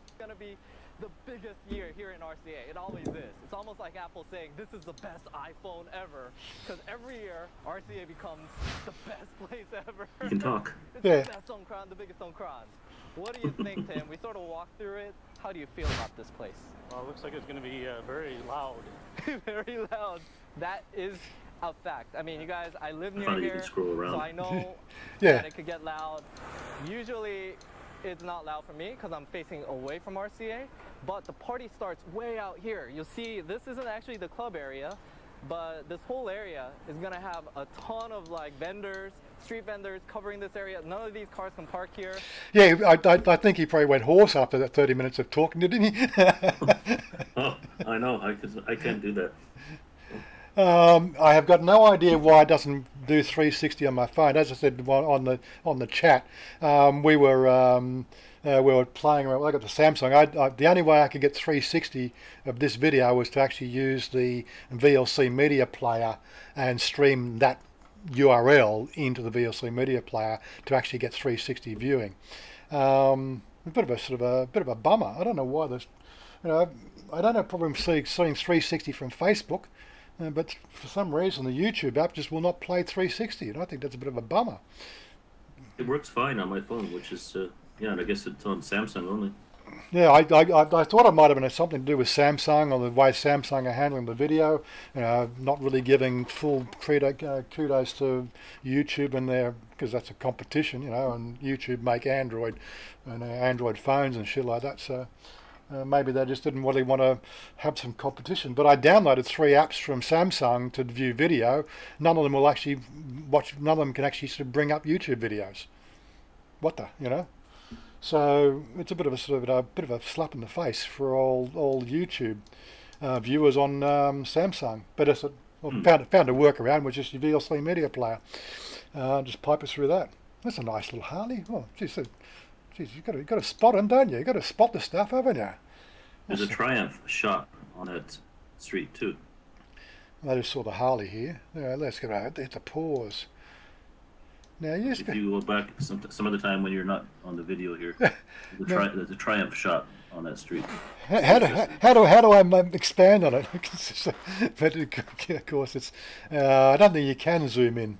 It's gonna be the biggest year here in RCA. It always is. It's almost like Apple saying this is the best iPhone ever, because every year RCA becomes the best place ever. You can talk. It's yeah. The best Songkran, the biggest Songkran. What do you think, Tim? We sort of walked through it. How do you feel about this place? Well, it looks like it's going to be very loud. Very loud. That is a fact. I mean, you guys, I live near Funny, here, you can scroll around. so I know Yeah. that it could get loud. Usually, it's not loud for me because I'm facing away from RCA, but the party starts way out here. You'll see this isn't actually the club area, but this whole area is going to have a ton of like vendors, street vendors covering this area. None of these cars can park here. Yeah, I think he probably went hoarse after that 30 minutes of talking, didn't he? Oh, I know. I can't do that. I have got no idea why it doesn't do 360 on my phone. As I said on the chat, we were playing around. I got the Samsung. The only way I could get 360 of this video was to actually use the VLC media player and stream that URL into the VLC media player to actually get 360 viewing. A bit of a bummer. I don't know why this. I don't have a problem seeing 360 from Facebook. But for some reason, the YouTube app just will not play 360, and I think that's a bit of a bummer. It works fine on my phone, which is, yeah, and I guess it's on Samsung only. Yeah, I thought it might have been something to do with Samsung or the way Samsung are handling the video, not really giving full kudos to YouTube and their, because that's a competition, and YouTube make Android and Android phones and shit like that, so. Maybe they just didn't really want to have some competition. But I downloaded 3 apps from Samsung to view video. None of them will actually watch. None of them can actually sort of bring up YouTube videos. What the, So it's a bit of a slap in the face for all YouTube viewers on Samsung. But I found a workaround, which is your VLC media player. Just pipe it through that. That's a nice little Harley. Oh, geez, you've got to spot them, don't you? You've got to spot the stuff, haven't you? There's a Triumph shop on that street too. I just saw the Harley here. Yeah, let's get out. It's a pause. Now if you go back some other time when you're not on the video here, there's a Triumph shop on that street. How do I expand on it? But of course, it's. I don't think you can zoom in.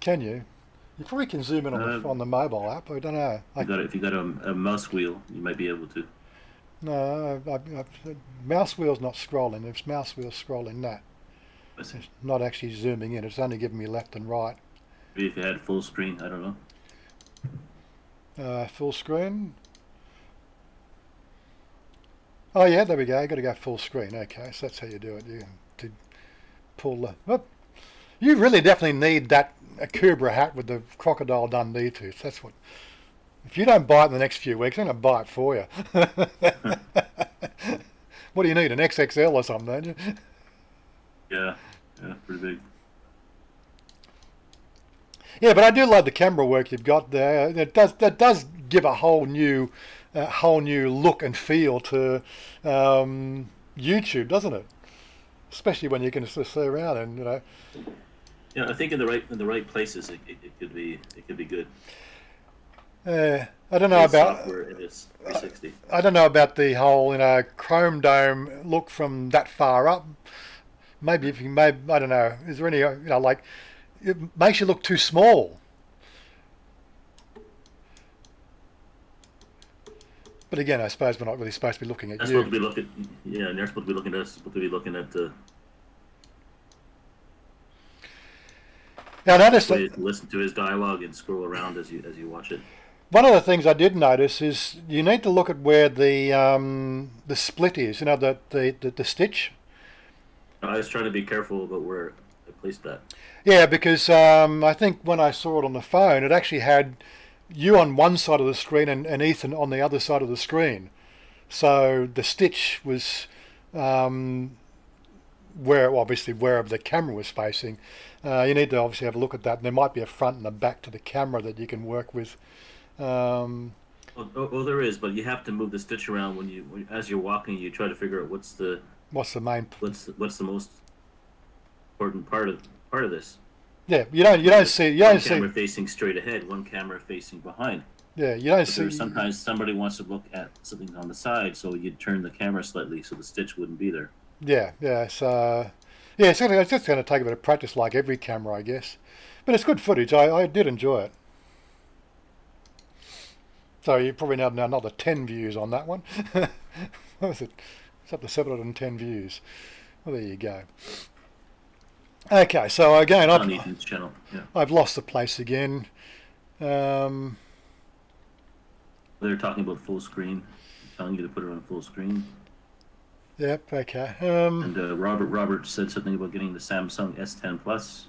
Can you? You probably can zoom in on the mobile app. I don't know. If you got a mouse wheel, you might be able to. No, mouse wheel's not scrolling. If mouse wheel's scrolling that, it's not actually zooming in. It's only giving me left and right. Maybe if you had full screen, I don't know. Full screen. Oh yeah, there we go. Got to go full screen. Okay, so that's how you do it. You to pull the. Oh, you really definitely need that. A Cobra hat with the crocodile Dundee tooth. That's what. If you don't buy it in the next few weeks, I'm going to buy it for you. What do you need? An XXL or something, don't you? Yeah, pretty big. Yeah, but I do love the camera work you've got there. That does give a whole new a whole new look and feel to YouTube, doesn't it? Especially when you can sort of see around and, you know. Yeah, I think in the right places it could be good. I don't know about software. It is 360. I don't know about the whole, you know, Chrome Dome look from that far up. Maybe if you I don't know. Is there any, you know, like, it makes you look too small. But again, I suppose we're not really supposed to be looking at That's you. supposed to be looking. Yeah, and they're supposed to be looking at us. Supposed to be looking at the. Now, I noticed that, listen to his dialogue and scroll around as you watch it. One of the things I did notice is you need to look at where the split is. You know, the stitch. I was trying to be careful about where I placed that. Yeah, because I think when I saw it on the phone, it actually had you on one side of the screen and Ethan on the other side of the screen. So the stitch was obviously wherever the camera was facing. You need to obviously have a look at that. And there might be a front and a back to the camera that you can work with. Well, there is, but you have to move the stitch around as you're walking. You try to figure out what's the most important part of this. Yeah, you don't see one camera facing straight ahead, one camera facing behind. Yeah, you don't see. Sometimes somebody wants to look at something on the side, so you turn the camera slightly so the stitch wouldn't be there. Yeah. So yeah, it's just going to take a bit of practice, like every camera, I guess. But it's good footage. I did enjoy it. So you probably now another 10 views on that one. What was it? It's up to 710 views. Well, there you go. Okay, so again, on Ethan's channel. Yeah. I've lost the place again. They're talking about full screen, telling you to put it on full screen. Yep. Okay. And Robert said something about getting the Samsung S10 Plus.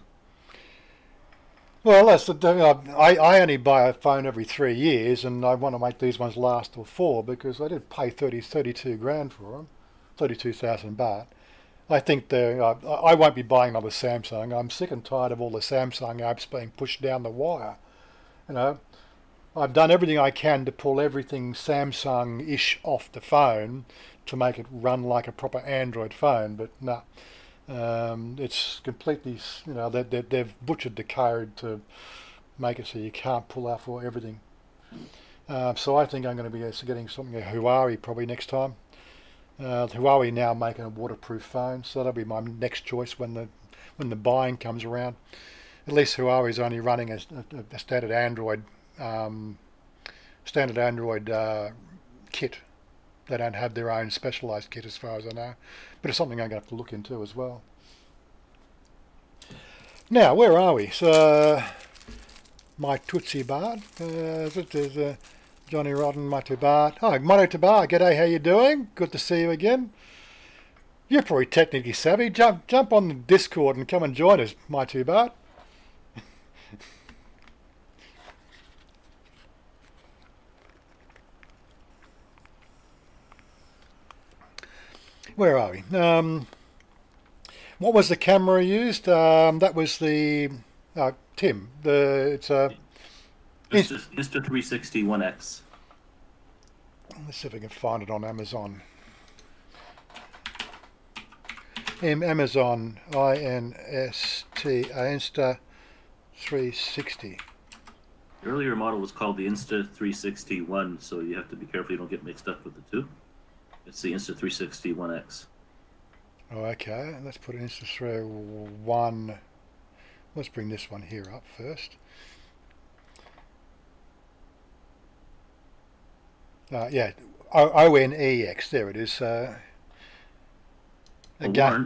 Well, that's I only buy a phone every 3 years, and I want to make these ones last till 4 because I did pay 32 grand for them, 32,000 baht. I think I won't be buying another Samsung. I'm sick and tired of all the Samsung apps being pushed down the wire. You know, I've done everything I can to pull everything Samsung-ish off the phone to make it run like a proper Android phone, but no. It's completely, you know, they've butchered the code to make it so you can't pull out for everything. So I think I'm going to be getting something, a Huawei probably next time. Huawei now making a waterproof phone, so that'll be my next choice when the buying comes around. At least Huawei's only running a standard Android kit. They don't have their own specialised kit as far as I know. But it's something I'm going to have to look into as well. Now, where are we? So, my Tutsi Bart. There's Johnny Rotten, Matu Bart. Oh, Mono Tabar, g'day, how you doing? Good to see you again. You're probably technically savvy. Jump on the Discord and come and join us, Matu Bart. Where are we? What was the camera used? That was the Tim. It's Insta360 1X. Let's see if I can find it on Amazon. Amazon Insta360. The earlier model was called the Insta360 One, so you have to be careful you don't get mixed up with the two. It's the Insta360 1X. Oh, okay. Let's put Insta360 Let's bring this one here up first. Yeah, ONEX. There it is. Warren,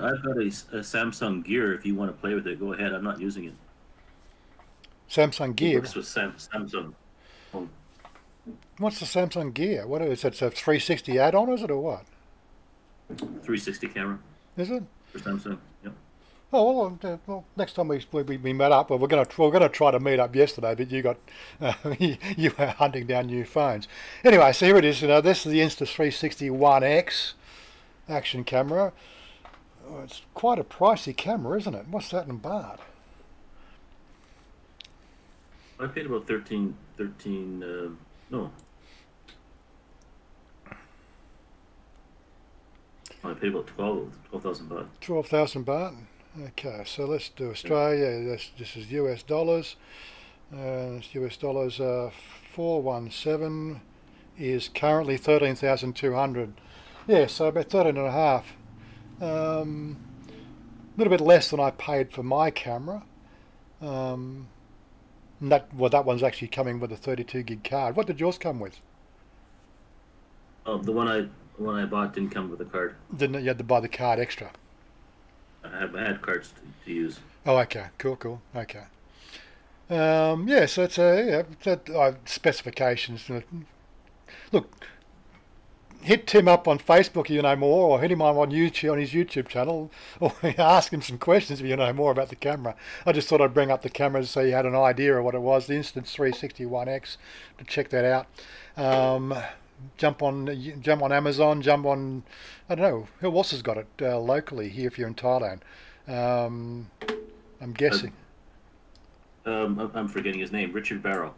I've got a Samsung Gear. If you want to play with it, go ahead. I'm not using it. Samsung Gear. This was Samsung. Oh. What's the Samsung Gear? What is it? It's a 360 add-on, is it, or what? 360 camera. Is it? For Samsung. Yep. Oh well, next time we met up, well, we're gonna try to meet up yesterday, but you got you were hunting down new phones. Anyway, so here it is. You know, this is the Insta360 1X action camera. Oh, it's quite a pricey camera, isn't it? What's that in baht? I paid about 13. No. I paid about 12,000 baht. 12,000 baht. Okay, so let's do Australia. This is US dollars. US dollars 417 is currently 13,200. Yeah, so about 13 and a half. A little bit less than I paid for my camera. That one's actually coming with a 32 gig card. What did yours come with? Oh, the one I bought didn't come with a card. Didn't it? You had to buy the card extra. I had cards to use. Oh, okay, cool. Okay. Yeah, so it's specifications. Look, hit Tim up on Facebook if you know more, or hit him on YouTube on his YouTube channel, or ask him some questions if you know more about the camera. I just thought I'd bring up the camera so you had an idea of what it was. The Instance 361X, to check that out. Jump on Amazon. Jump on, I don't know who else has got it locally here if you're in Thailand. I'm guessing. I'm forgetting his name. Richard Barrow.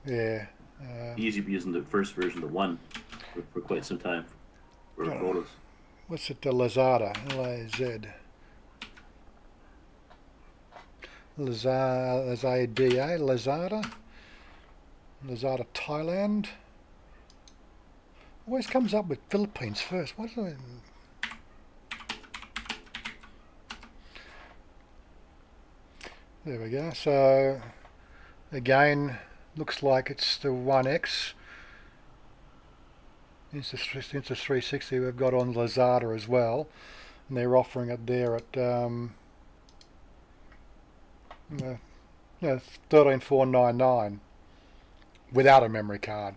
Yeah. He used to be using the first version, the 1, for quite some time for photos. What's it? Lazada. Lazada. Lazada, Thailand. Always comes up with Philippines first. What's it? There we go. So again, looks like it's the 1X. Insta 360 we've got on Lazada as well, and they're offering it there at 13,499 without a memory card.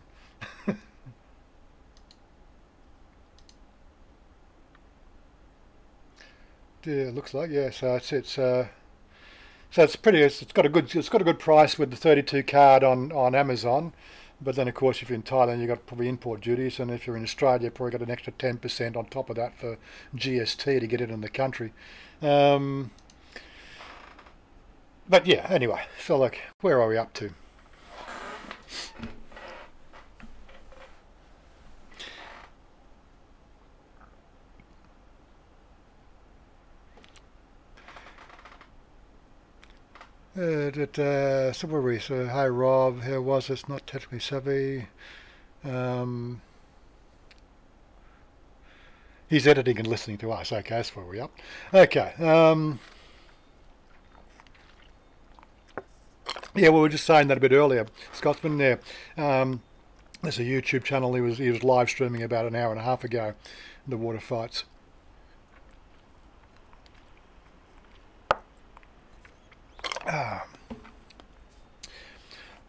Yeah, looks like, yeah. So so it's pretty. It's got a good price with the 32 card on Amazon, but then of course if you're in Thailand you've got probably import duties, and if you're in Australia you've probably got an extra 10% on top of that for GST to get it in the country. But yeah, anyway. So look, where are we up to? So where were we? So hi Rob, how was this? Not technically savvy. He's editing and listening to us. Okay, that's where we're up. Okay. Yeah, we were just saying that a bit earlier. Scotsman there. There's a YouTube channel he was live streaming about an hour and a half ago, the water fights.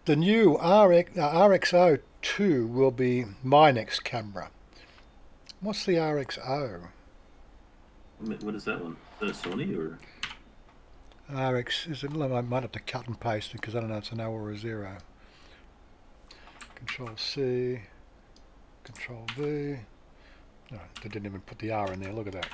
The new RXO2 will be my next camera. What's the RXO? What is that one? Is that a Sony or? RX, is it? I might have to cut and paste it because I don't know if it's an O or a 0. Control C, Control V. No, they didn't even put the R in there. Look at that.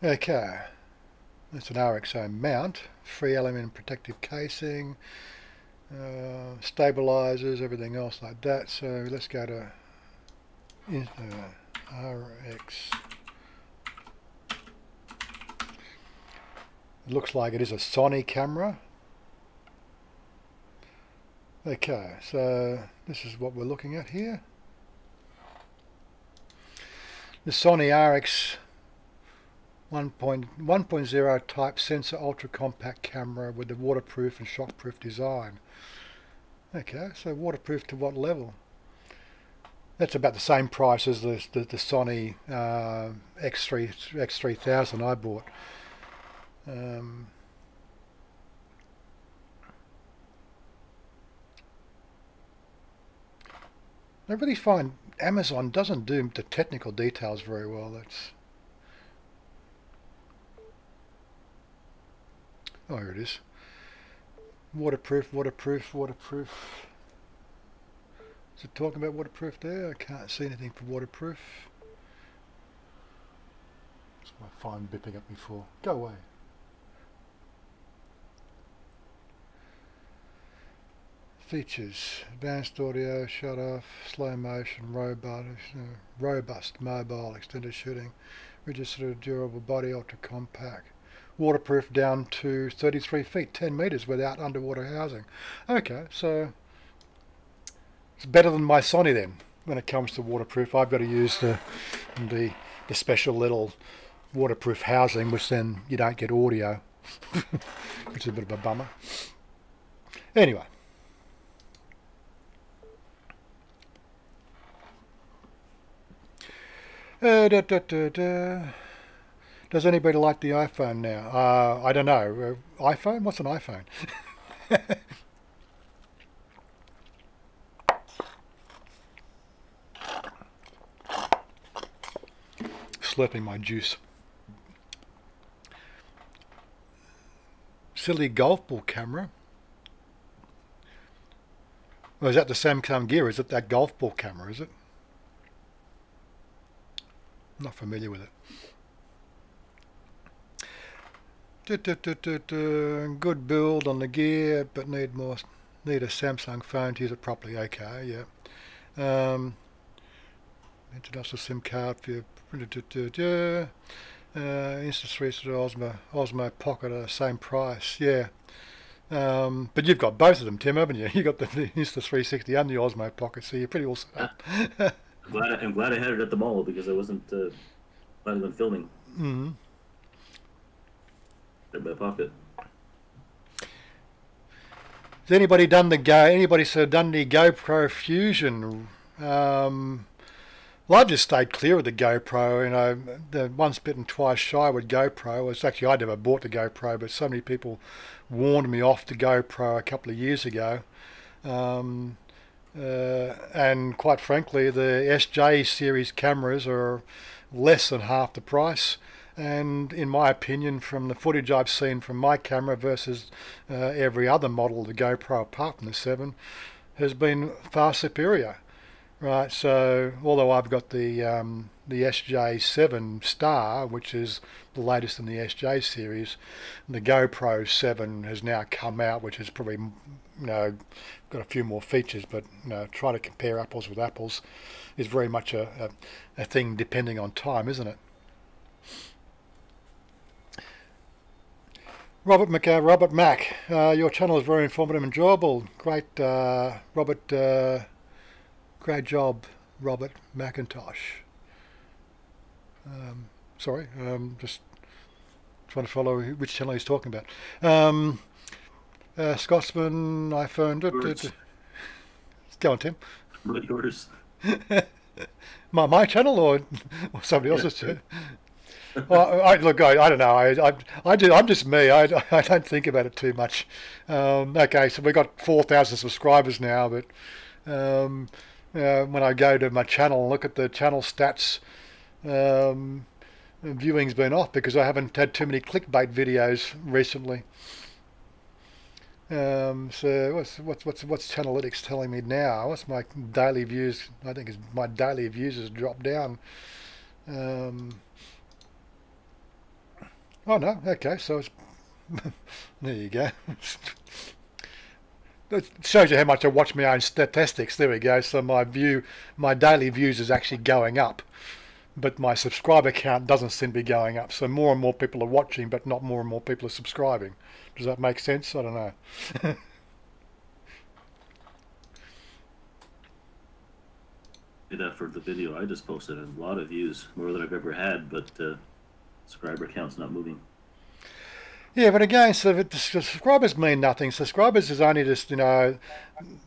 Okay, that's an RXO mount, 3 element protective casing, stabilizers, everything else like that. So let's go to RX. It looks like it is a Sony camera. Okay, so this is what we're looking at here. The Sony RX 1.0 type sensor ultra compact camera with the waterproof and shockproof design. Okay, so waterproof to what level? That's about the same price as the Sony X3000 I bought. I really find Amazon doesn't do the technical details very well. That's oh, here it is. Waterproof, waterproof, waterproof. Is it talking about waterproof there? I can't see anything for waterproof. That's my phone bipping at me for. Go away. Features: advanced audio, shut off, slow motion, robust mobile, extended shooting, registered durable body, ultra compact, waterproof down to 33 feet, 10 meters without underwater housing. Okay, so it's better than my Sony then when it comes to waterproof. I've got to use the special little waterproof housing, which then you don't get audio, which is a bit of a bummer. Anyway. Does anybody like the iPhone now? I don't know. iPhone? What's an iPhone? Slurping my juice. Silly golf ball camera. Well, is that the Samsung Gear? Is it that golf ball camera, is it? I'm not familiar with it. Good build on the Gear, but need a Samsung phone to use it properly. Okay, yeah. International SIM card for your Insta360 Osmo Pocket at the same price. Yeah. But you've got both of them, Tim, haven't you? You got the Insta360 and the Osmo Pocket, so you're pretty all set up. I'm glad I had it at the mall because I wasn't planning on filming. Mm-hmm. In my pocket. Has anybody done the GoPro Fusion? Well, I've just stayed clear of the GoPro. You know, the once bitten, twice shy with GoPro. It's actually, I never bought the GoPro, but so many people warned me off the GoPro a couple of years ago. And quite frankly, the SJ series cameras are less than half the price. And in my opinion, from the footage I've seen from my camera versus every other model of the GoPro apart from the 7, has been far superior. Right, so although I've got the SJ7 Star, which is the latest in the SJ series, the GoPro 7 has now come out, which is probably, you know, got a few more features, but you know, try to compare apples with apples is very much a thing depending on time, isn't it? Robert Mack, your channel is very informative and enjoyable. Great, Robert. Great job, Robert McIntosh. Just trying to follow which channel he's talking about. Scotsman, iPhone. Go on, Tim. Yours. my channel or somebody else's channel? Well, I don't know. I'm just me. I don't think about it too much. Okay, so we've got 4,000 subscribers now, but when I go to my channel and look at the channel stats, viewing's been off because I haven't had too many clickbait videos recently. So what's Channelytics telling me now? What's my daily views? I think my daily views has dropped down. Oh no, okay, so it's there you go. It shows you how much I watch my own statistics. There we go. So my daily views is actually going up, but my subscriber count doesn't seem to be going up. So more and more people are watching, but not more and more people are subscribing. Does that make sense? I don't know. Did that for the video I just posted. A lot of views, more than I've ever had, but subscriber count's not moving. Yeah, but again, so the subscribers mean nothing. Subscribers is only just, you know,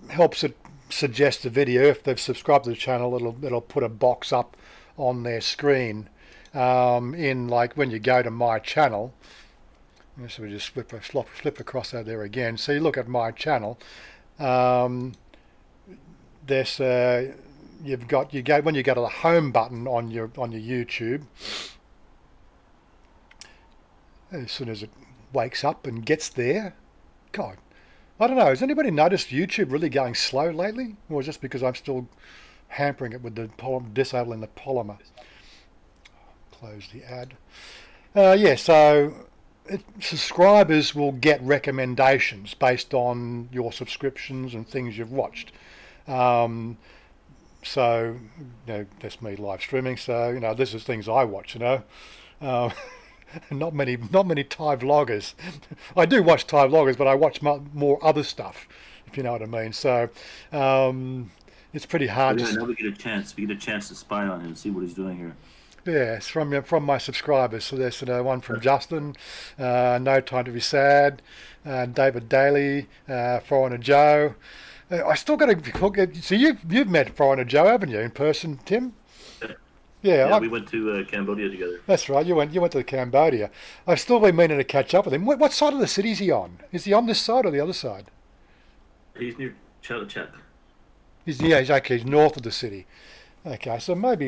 helps it suggest the video. If they've subscribed to the channel, it'll put a box up on their screen. In like when you go to my channel, so we just flip across over there again. So you look at my channel. There's when you go to the home button on your YouTube. As soon as it wakes up and gets there, God, I don't know, has anybody noticed YouTube really going slow lately, or just because I'm still hampering it with the disabling the polymer? Close the ad. Yeah, so subscribers will get recommendations based on your subscriptions and things you've watched. So, that's me live streaming. So, this is things I watch. Not many Thai vloggers. I do watch Thai vloggers, but I watch more other stuff, if you know what I mean. So, it's pretty hard. Yeah, now we get a chance. We get a chance to spy on him and see what he's doing here. Yeah, it's from my subscribers. So there's one from Justin, No Time to Be Sad, David Daly, Foreigner Joe. I still got to. So you've met Foreigner Joe, haven't you, in person, Tim? Yeah, we went to Cambodia together. That's right. You went to Cambodia. I've still been meaning to catch up with him. What side of the city is he on? Is he on this side or the other side? He's near Chatuchak. He's north of the city. Okay, so maybe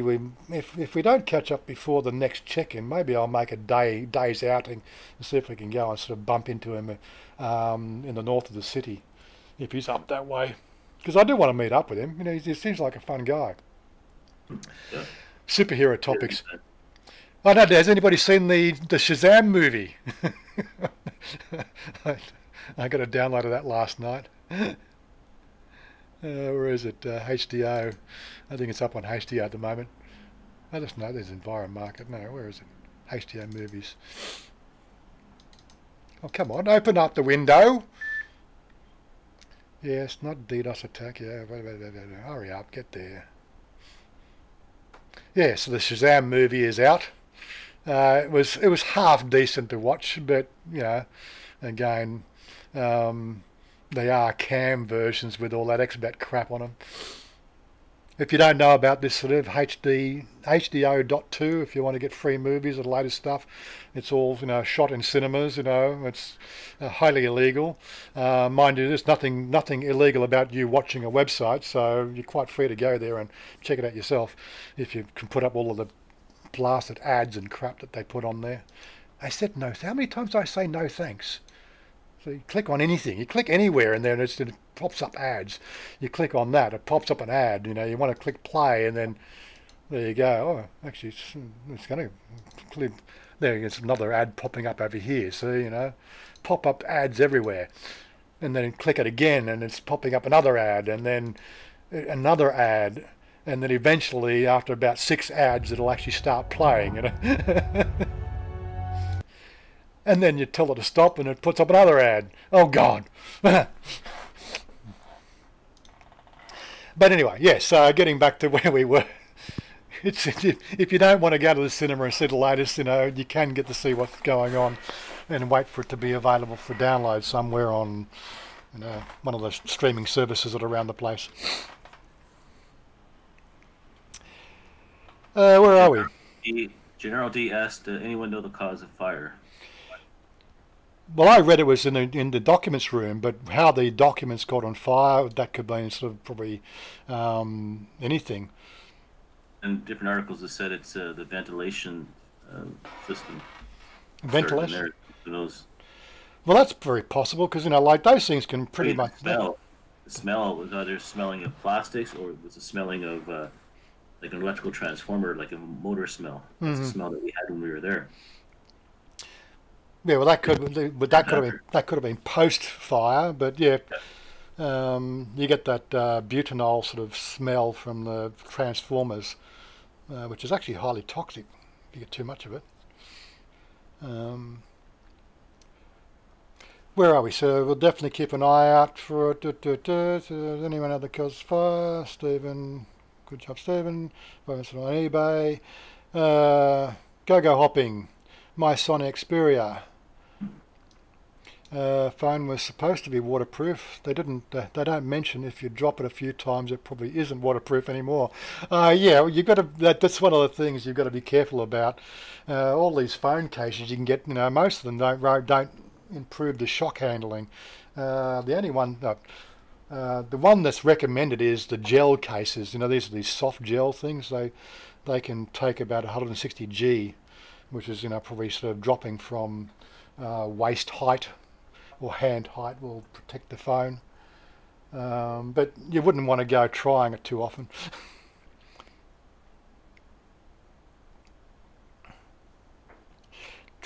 if we don't catch up before the next check-in, maybe I'll make a day's outing and see if we can go and sort of bump into him in the north of the city, if he's up that way. Because I do want to meet up with him. He seems like a fun guy. Yeah. Superhero topics. I know. Has anybody seen the Shazam movie? I got a download of that last night. Where is it? HDO. I think it's up on HDO at the moment. I just know there's Environ Market. No, where is it? HDO movies. Oh, come on. Open up the window. Yes, not DDoS attack. Yeah, hurry up. Get there. Yeah, so the Shazam movie is out. It was half decent to watch, but, again... they are cam versions with all that expat crap on them. If you don't know about this sort of HDO.2, if you want to get free movies or the latest stuff, it's all shot in cinemas. It's highly illegal. Mind you, there's nothing illegal about you watching a website, so you're quite free to go there and check it out yourself. If you can put up all of the blasted ads and crap that they put on there. I said no. How many times do I say no thanks? So you click on anything, you click anywhere in there and it pops up ads. You click on that, it pops up an ad. You want to click play and then there you go. Oh, actually it's going to click. There's another ad popping up over here. So, pop-up ads everywhere. And then click it again and it's popping up another ad and then another ad. And then eventually after about 6 ads it'll actually start playing. And then you tell it to stop and it puts up another ad. Oh, God. But anyway, yes, getting back to where we were. If you don't want to go to the cinema and see the latest, you can get to see what's going on and wait for it to be available for download somewhere on one of the streaming services that are around the place. Where are we? General D asked, anyone know the cause of fire? Well, I read it was in the documents room, but how the documents got on fire, that could be sort of probably anything. And different articles have said it's the ventilation system. Ventilation? Who knows? Well, that's very possible because, like those things can pretty much... The smell was either smelling of plastics or it was the smelling of like an electrical transformer, like a motor smell. That's the smell that we had when we were there. Yeah, well, that could have been post fire, but yeah, you get that butanol sort of smell from the transformers, which is actually highly toxic if you get too much of it. Where are we? So we'll definitely keep an eye out for anyone other cause fire. Stephen, good job, Stephen. On eBay. Go hopping. My Sony Xperia. Phone was supposed to be waterproof. They didn't. They don't mention if you drop it a few times, it probably isn't waterproof anymore. Yeah, you got to. That's one of the things you've got to be careful about. All these phone cases you can get. Most of them don't improve the shock handling. The only one, the one that's recommended is the gel cases. These are these soft gel things. They can take about 160 G, which is probably sort of dropping from waist height or hand height will protect the phone. But you wouldn't want to go trying it too often.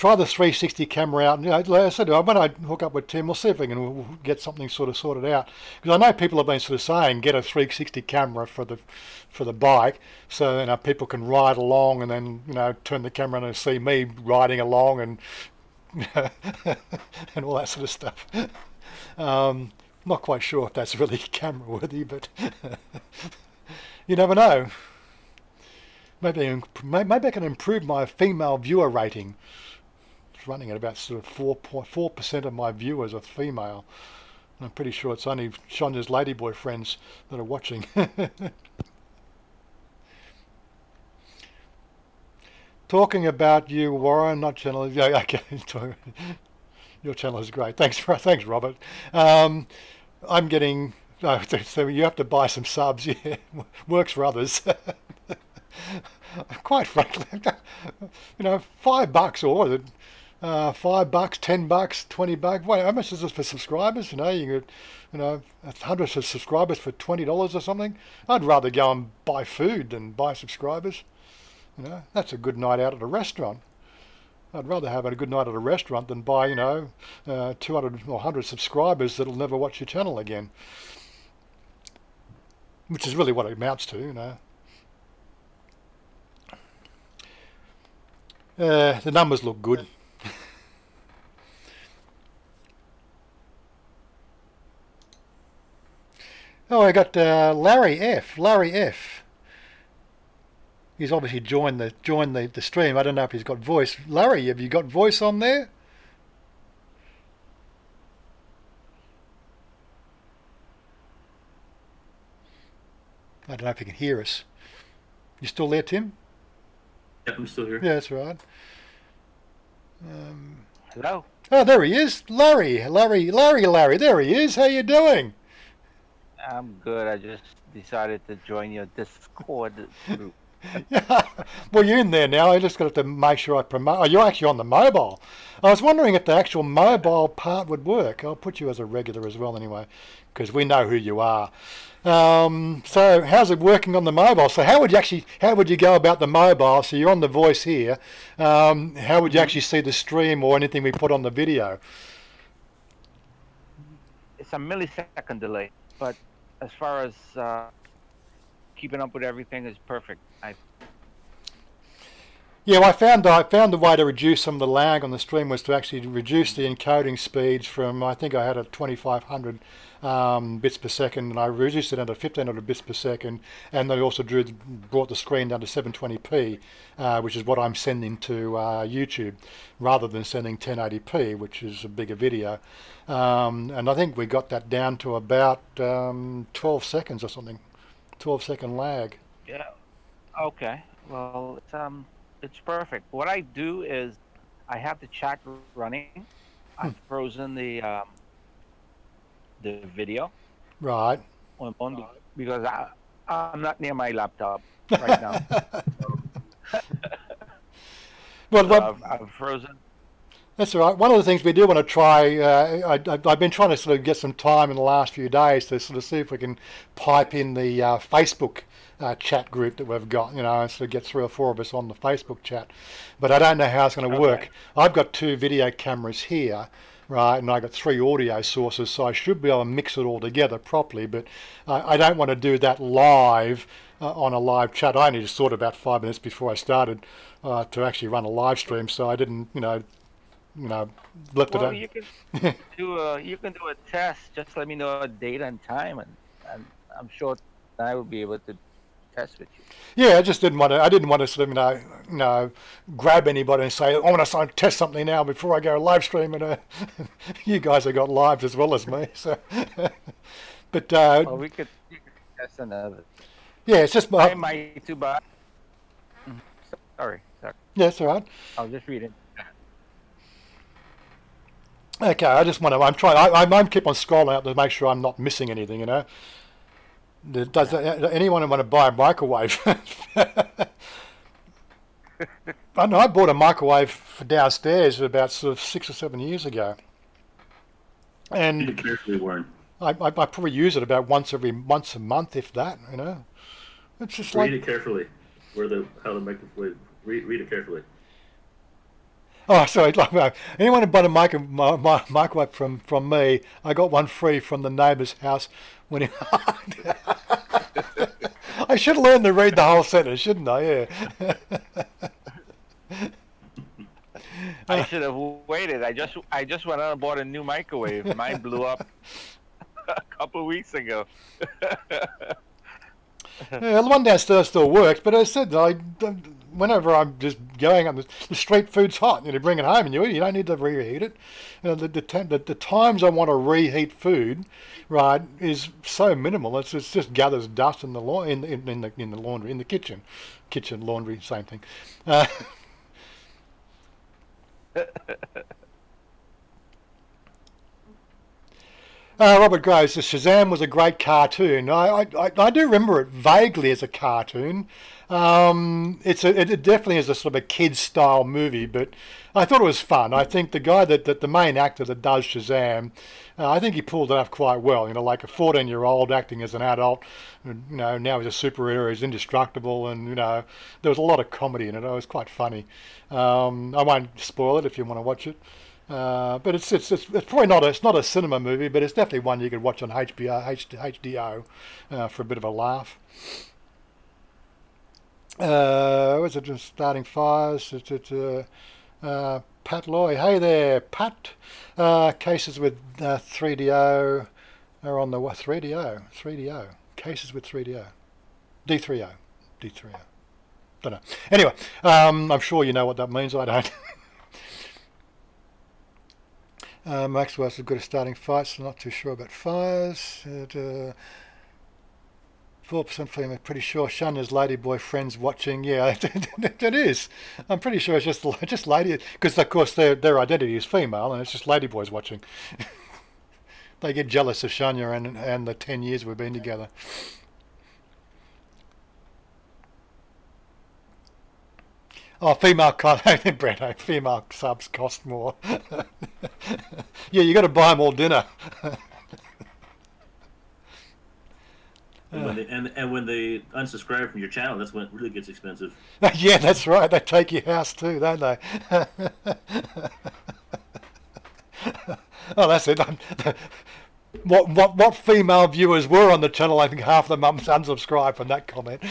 try the 360 camera out. And, like I said, when I hook up with Tim, we'll see if we can get something sort of sorted out. Because I know people have been sort of saying get a 360 camera for the bike, so people can ride along and then turn the camera on and see me riding along and and all that sort of stuff. Not quite sure if that's really camera worthy, but you never know. Maybe I can improve my female viewer rating. It's running at about sort of 4% of my viewers are female. And I'm pretty sure it's only Chanya's ladyboy friends that are watching. Talking about you, Warren, not channel. Yeah, okay. Your channel is great. Thanks, Robert. I'm getting. Oh, so you have to buy some subs. Yeah, works for others. Quite frankly, $5 or was it $5, $10, $20? Wait, how much is this for subscribers? You get 100 subscribers for $20 or something. I'd rather go and buy food than buy subscribers. That's a good night out at a restaurant. I'd rather have a good night at a restaurant than buy 200 or 100 subscribers that'll never watch your channel again. Which is really what it amounts to, The numbers look good. Oh, I got Larry F. He's obviously joined the stream. I don't know if he's got voice. Larry, have you got voice on there? I don't know if he can hear us. You still there, Tim? Yep, I'm still here. Yeah, that's right. Hello. Oh, there he is. Larry. There he is. How you doing? I'm good. I just decided to join your Discord group. Yeah. Well, you're in there now. I just got to make sure I promote. Oh, you're actually on the mobile. I was wondering if the actual mobile part would work. I'll put you as a regular as well anyway, because we know who you are. So how's it working on the mobile? So how would you go about the mobile? So you're on the voice here. How would you actually see the stream or anything we put on the video? It's a millisecond delay, but as far as keeping up with everything is perfect. Yeah, well, I found the way to reduce some of the lag on the stream was to actually reduce the encoding speeds from, I think I had a 2500 bits per second, and I reduced it down to 1500 bits per second, and I also brought the screen down to 720p, which is what I'm sending to YouTube, rather than sending 1080p, which is a bigger video. And I think we got that down to about 12 seconds or something, 12-second lag. Yeah. Okay. Well, it's perfect. What I do is I have the chat running. I've frozen the video. Right. Because I'm not near my laptop right now. Well, I've frozen. That's all right. One of the things we do want to try, I've been trying to sort of get some time in the last few days to sort of see if we can pipe in the Facebook chat group that we've got, and sort of get 3 or 4 of us on the Facebook chat. But I don't know how it's going to work. I've got 2 video cameras here, right, and I've got 3 audio sources, so I should be able to mix it all together properly, but I don't want to do that live on a live chat. I only just thought about 5 minutes before I started to actually run a live stream, so I didn't, left it out. You can do a test. Just let me know a date and time, and I'm sure I will be able to test with you. Yeah, I just didn't want to sort of grab anybody and say I want to test something now before I go live stream, and you guys have got lives as well as me, so. But we could test another. Yeah, it's just my too bad. Sorry. Yeah, it's all right. I'll just read it. Okay, I just want to. I'm trying. I keep on scrolling out to make sure I'm not missing anything. Does anyone want to buy a microwave? I know I bought a microwave for downstairs about sort of 6 or 7 years ago, and Read it carefully, Warren. I probably use it about once a month, if that. It's just read it carefully. How the microwave. Read it carefully. Oh, sorry. Anyone who bought a microwave from me, I got one free from the neighbour's house when he. I should learn to read the whole sentence, shouldn't I? Yeah. I should have waited. I just went out and bought a new microwave. Mine blew up a couple of weeks ago. Yeah, the one downstairs still works, but as I said, whenever I'm just going up, the street food's hot, you bring it home and you eat it. You don't need to reheat it. The times I want to reheat food, right, is so minimal. It just gathers dust in the laundry, in the kitchen, laundry, same thing. Robert Graves says Shazam was a great cartoon. I do remember it vaguely as a cartoon. It definitely is a sort of a kids style movie, but I thought it was fun. I think the guy that the main actor that does Shazam, I think he pulled it off quite well. Like a 14-year-old acting as an adult. Now he's a superhero, he's indestructible, and there was a lot of comedy in it. It was quite funny. I won't spoil it if you want to watch it. But it's probably not a cinema movie, but it's definitely one you could watch on HBO for a bit of a laugh. Was it just starting fires? Pat Loy, hey there, Pat. Cases with 3DO are on the 3DO cases with 3DO, D3O. Don't know. Anyway, I'm sure you know what that means. I don't. Maxwell's as good at starting fights, so not too sure about fires. 4% female, pretty sure Chanya's ladyboy friends watching. Yeah, it is. I'm pretty sure it's just lady, because of course their identity is female, and it's just ladyboys watching. They get jealous of Chanya and the 10 years we've been together. Oh, female subs cost more. Yeah, you got to buy them all dinner. And when they unsubscribe from your channel, that's when it really gets expensive. Yeah, that's right. They take your house too, don't they? Oh, that's it. What female viewers were on the channel? I think half of them unsubscribed from that comment.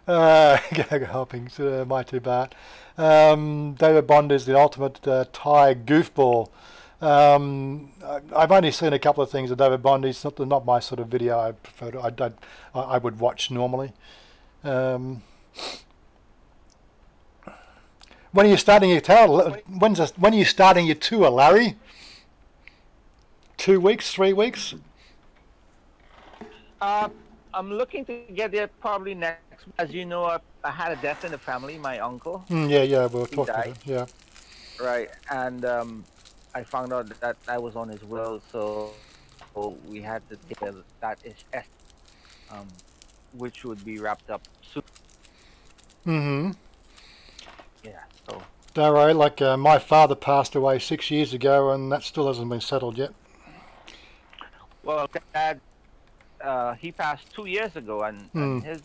Helping, my too bad. David Bond is the ultimate Thai goofball. I've only seen a couple of things of David Bond. He's not my sort of video. I prefer to, I would watch normally. When are you starting your tour? When are you starting your tour, Larry? 2 weeks, 3 weeks? I'm looking to get there probably next. As you know, I had a death in the family. My uncle. Yeah, we were talking about it. Yeah. Right, and I found out that I was on his will, so we had to get that which would be wrapped up soon. Mm-hmm. Yeah. So. Don't worry. Like my father passed away 6 years ago, and that still hasn't been settled yet. Well, Dad. He passed 2 years ago, and his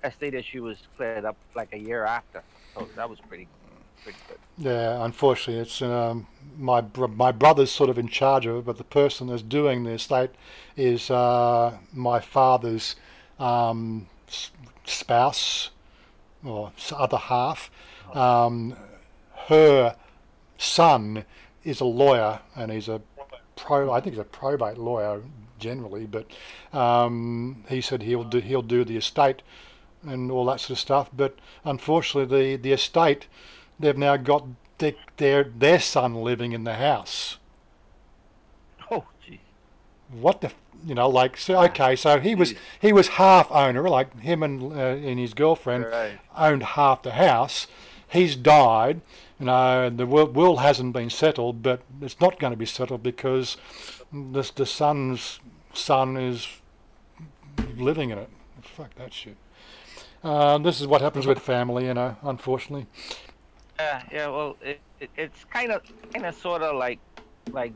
estate issue was cleared up like a year after, so that was pretty good. Yeah, unfortunately, it's my brother's sort of in charge of it, but the person that's doing the estate is my father's spouse or other half. Her son is a lawyer, and he's I think he's a probate lawyer generally, but he said he'll do the estate and all that sort of stuff. But unfortunately, the estate, they've now got their son living in the house. Oh, gee. What the, so okay, so he was half owner, like him and his girlfriend owned half the house. He's died. The will hasn't been settled, but it's not going to be settled because the son's son is living in it. Fuck that shit. This is what happens with family, unfortunately. Yeah. Well, it's kind of sort of like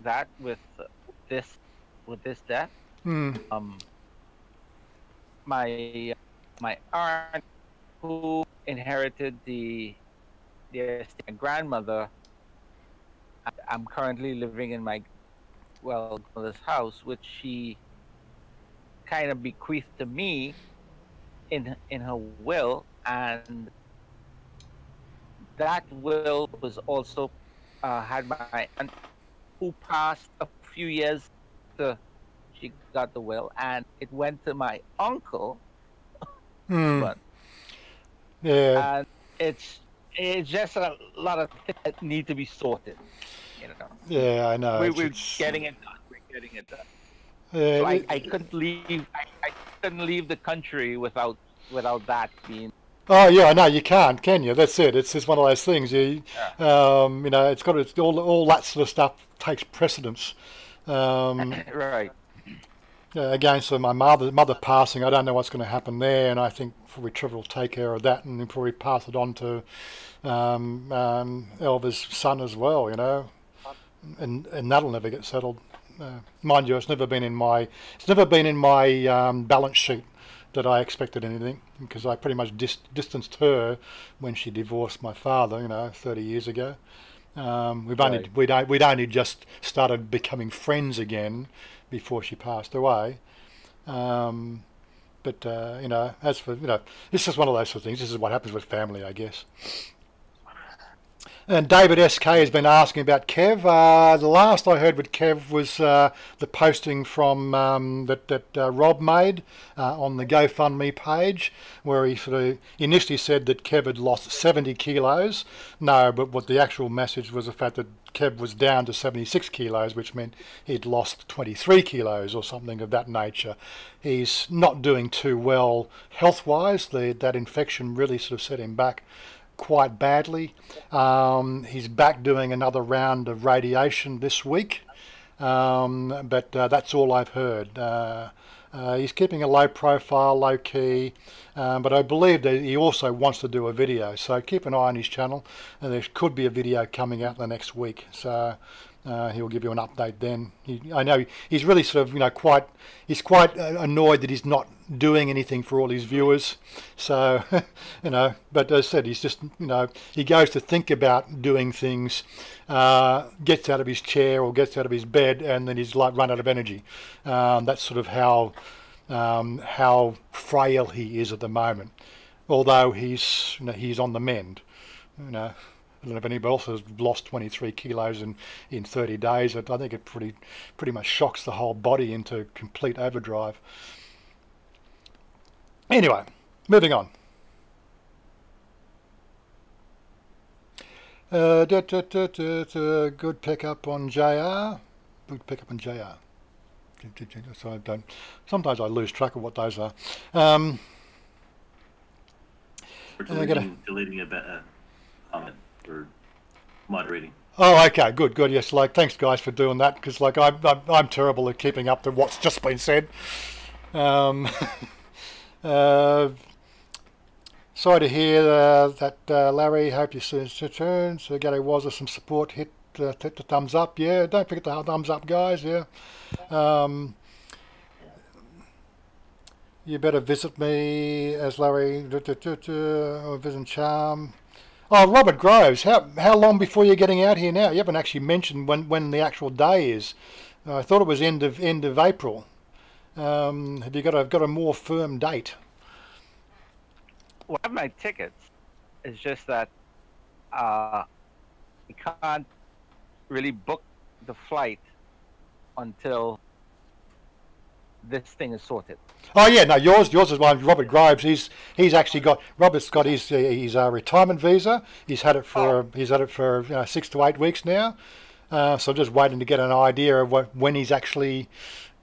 that with this death. Mm. My aunt who inherited the estate. My grandmother. I'm currently living in my grandmother's house, which she kind of bequeathed to me in her will, and that will was also had my aunt who passed a few years after she got the will, and it went to my uncle. But Yeah. and it's just a lot of things that need to be sorted, you know. Yeah, I know. We're getting it done. We're getting it done. Yeah, So I couldn't leave. I couldn't leave the country without that being. oh yeah, I know you can't, can you? That's it. It's just one of those things. You know, it's got all that sort of stuff takes precedence. Right. Against my mother passing, I don't know what's going to happen there, and I think probably Trevor will take care of that and probably pass it on to Elva's son as well. You know, and that'll never get settled. Mind you, it's never been in my balance sheet that I expected anything, because I pretty much distanced her when she divorced my father, you know, 30 years ago. We'd only just started becoming friends again before she passed away. But you know, as for, you know, this is one of those sort of things. This is what happens with family, I guess. And David SK has been asking about Kev. The last I heard with Kev was the posting from that Rob made on the GoFundMe page, where he sort of initially said that Kev had lost 70 kilos. No, but what the actual message was the fact that Kev was down to 76 kilos, which meant he'd lost 23 kilos or something of that nature. He's not doing too well health-wise. That infection really sort of set him back quite badly. He's back doing another round of radiation this week, but that's all I've heard. He's keeping a low profile, low key, but I believe that he also wants to do a video, so keep an eye on his channel, and there could be a video coming out the next week, so he'll give you an update then. I know he's really sort of, you know, quite annoyed that he's not doing anything for all his viewers, so you know, but as I said, he's just, you know, he goes to think about doing things, gets out of his chair or gets out of his bed, and then he's like run out of energy. That's sort of how frail he is at the moment, although he's, you know, he's on the mend, you know. I don't know if anybody else has lost 23 kilos in 30 days. I think it pretty much shocks the whole body into complete overdrive. Anyway, moving on. Good pickup on JR. Good pickup on JR. So sometimes I lose track of what those are. We're deleting a better comment. Or moderating. Oh, okay, good. Yes, like, thanks guys for doing that, because like I'm terrible at keeping up to what's just been said. Sorry to hear that, Larry. Hope you soon return. So Gary Wazza, some support. Hit the thumbs up. Yeah, don't forget the thumbs up, guys. Yeah. You better visit me as Larry. Or visit Charm. Oh, Robert Groves, how long before you're getting out here now? You haven't actually mentioned when the actual day is. I thought it was end of April. Have you got a more firm date? Well, I have my tickets. It's just that we can't really book the flight until this thing is sorted. Oh yeah, no, yours is one. Robert Groves, Robert's got his retirement visa. He's had it for 6 to 8 weeks now. So I'm just waiting to get an idea of when he's actually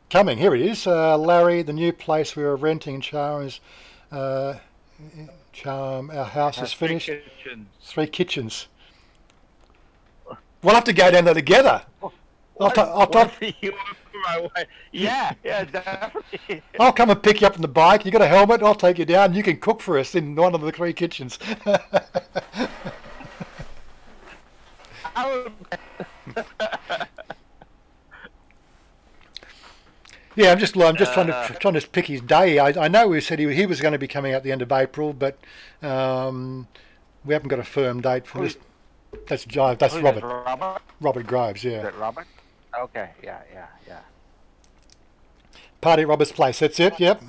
coming. Here he is, Larry. The new place we were renting in Charm is Charm. Our house is finished. 3 kitchens. We'll have to go down there together. Yeah, definitely. I'll come and pick you up on the bike. You got a helmet? I'll take you down. You can cook for us in one of the 3 kitchens. Yeah, I'm just trying to pick his day. I know we said he was going to be coming out the end of April, but we haven't got a firm date for this. That's Robert. Robert? Robert Groves, yeah. Is that Robert? Okay, yeah. Party at Robert's place. That's it. Yep.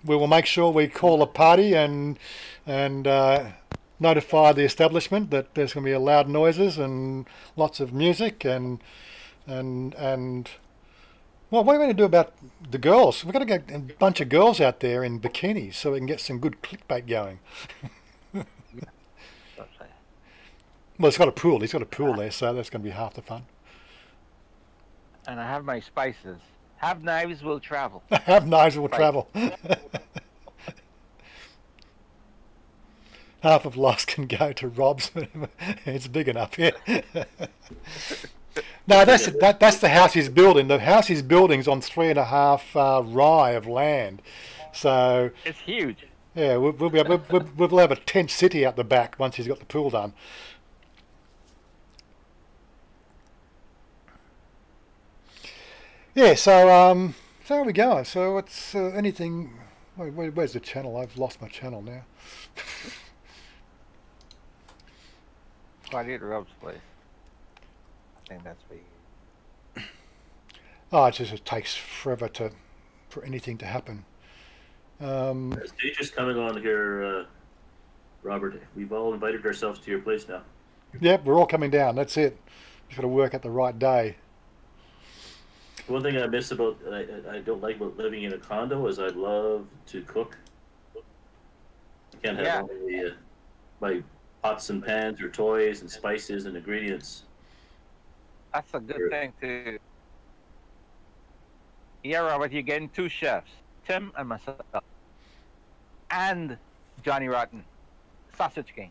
We will make sure we call a party and notify the establishment that there's going to be loud noises and lots of music and well, what are we going to do about the girls? We've got to get a bunch of girls out there in bikinis so we can get some good clickbait going. Well, it's got a pool. He's got a pool there, so that's going to be half the fun. And I have my spices. Have knives will travel. Have knives will travel. Half of loss can go to Rob's. It's big enough, yeah. No, that's the house he's building. The house he's building is on 3.5 rai of land, so it's huge. Yeah, we'll have a tent city out the back once he's got the pool done. Yeah, so how are we going? So what's anything? Where's the channel? I've lost my channel now. Party at Rob's place. I think that's where you... Oh, it takes forever for anything to happen. Stage is coming on here, Robert. We've all invited ourselves to your place now. Yep, we're all coming down. That's it. Just got to work at the right day. One thing I miss about, I don't like about living in a condo is I love to cook. I can't have all my pots and pans or toys and spices and ingredients. That's a good thing too. Yeah, Robert, you're getting 2 chefs, Tim and myself, and Johnny Rotten, Sausage King.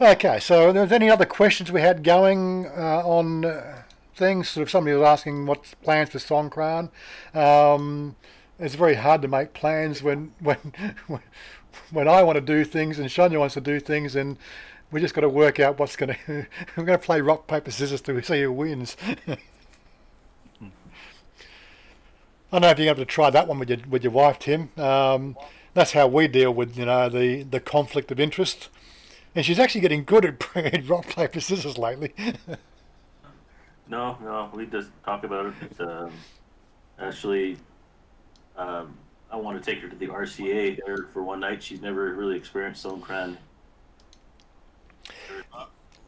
Okay, so there's any other questions we had going on things? Sort of somebody was asking what's plans for Songkran. It's very hard to make plans when I want to do things and Chanya wants to do things, and we just got to work out what's going to. We're going to play rock paper scissors to see who wins. I don't know if you're going to try that one with your wife, Tim. That's how we deal with the conflict of interest. And she's actually getting good at playing rock, paper, scissors lately. No, we just talk about it. Actually, I want to take her to the RCA there for one night. She's never really experienced Songkran.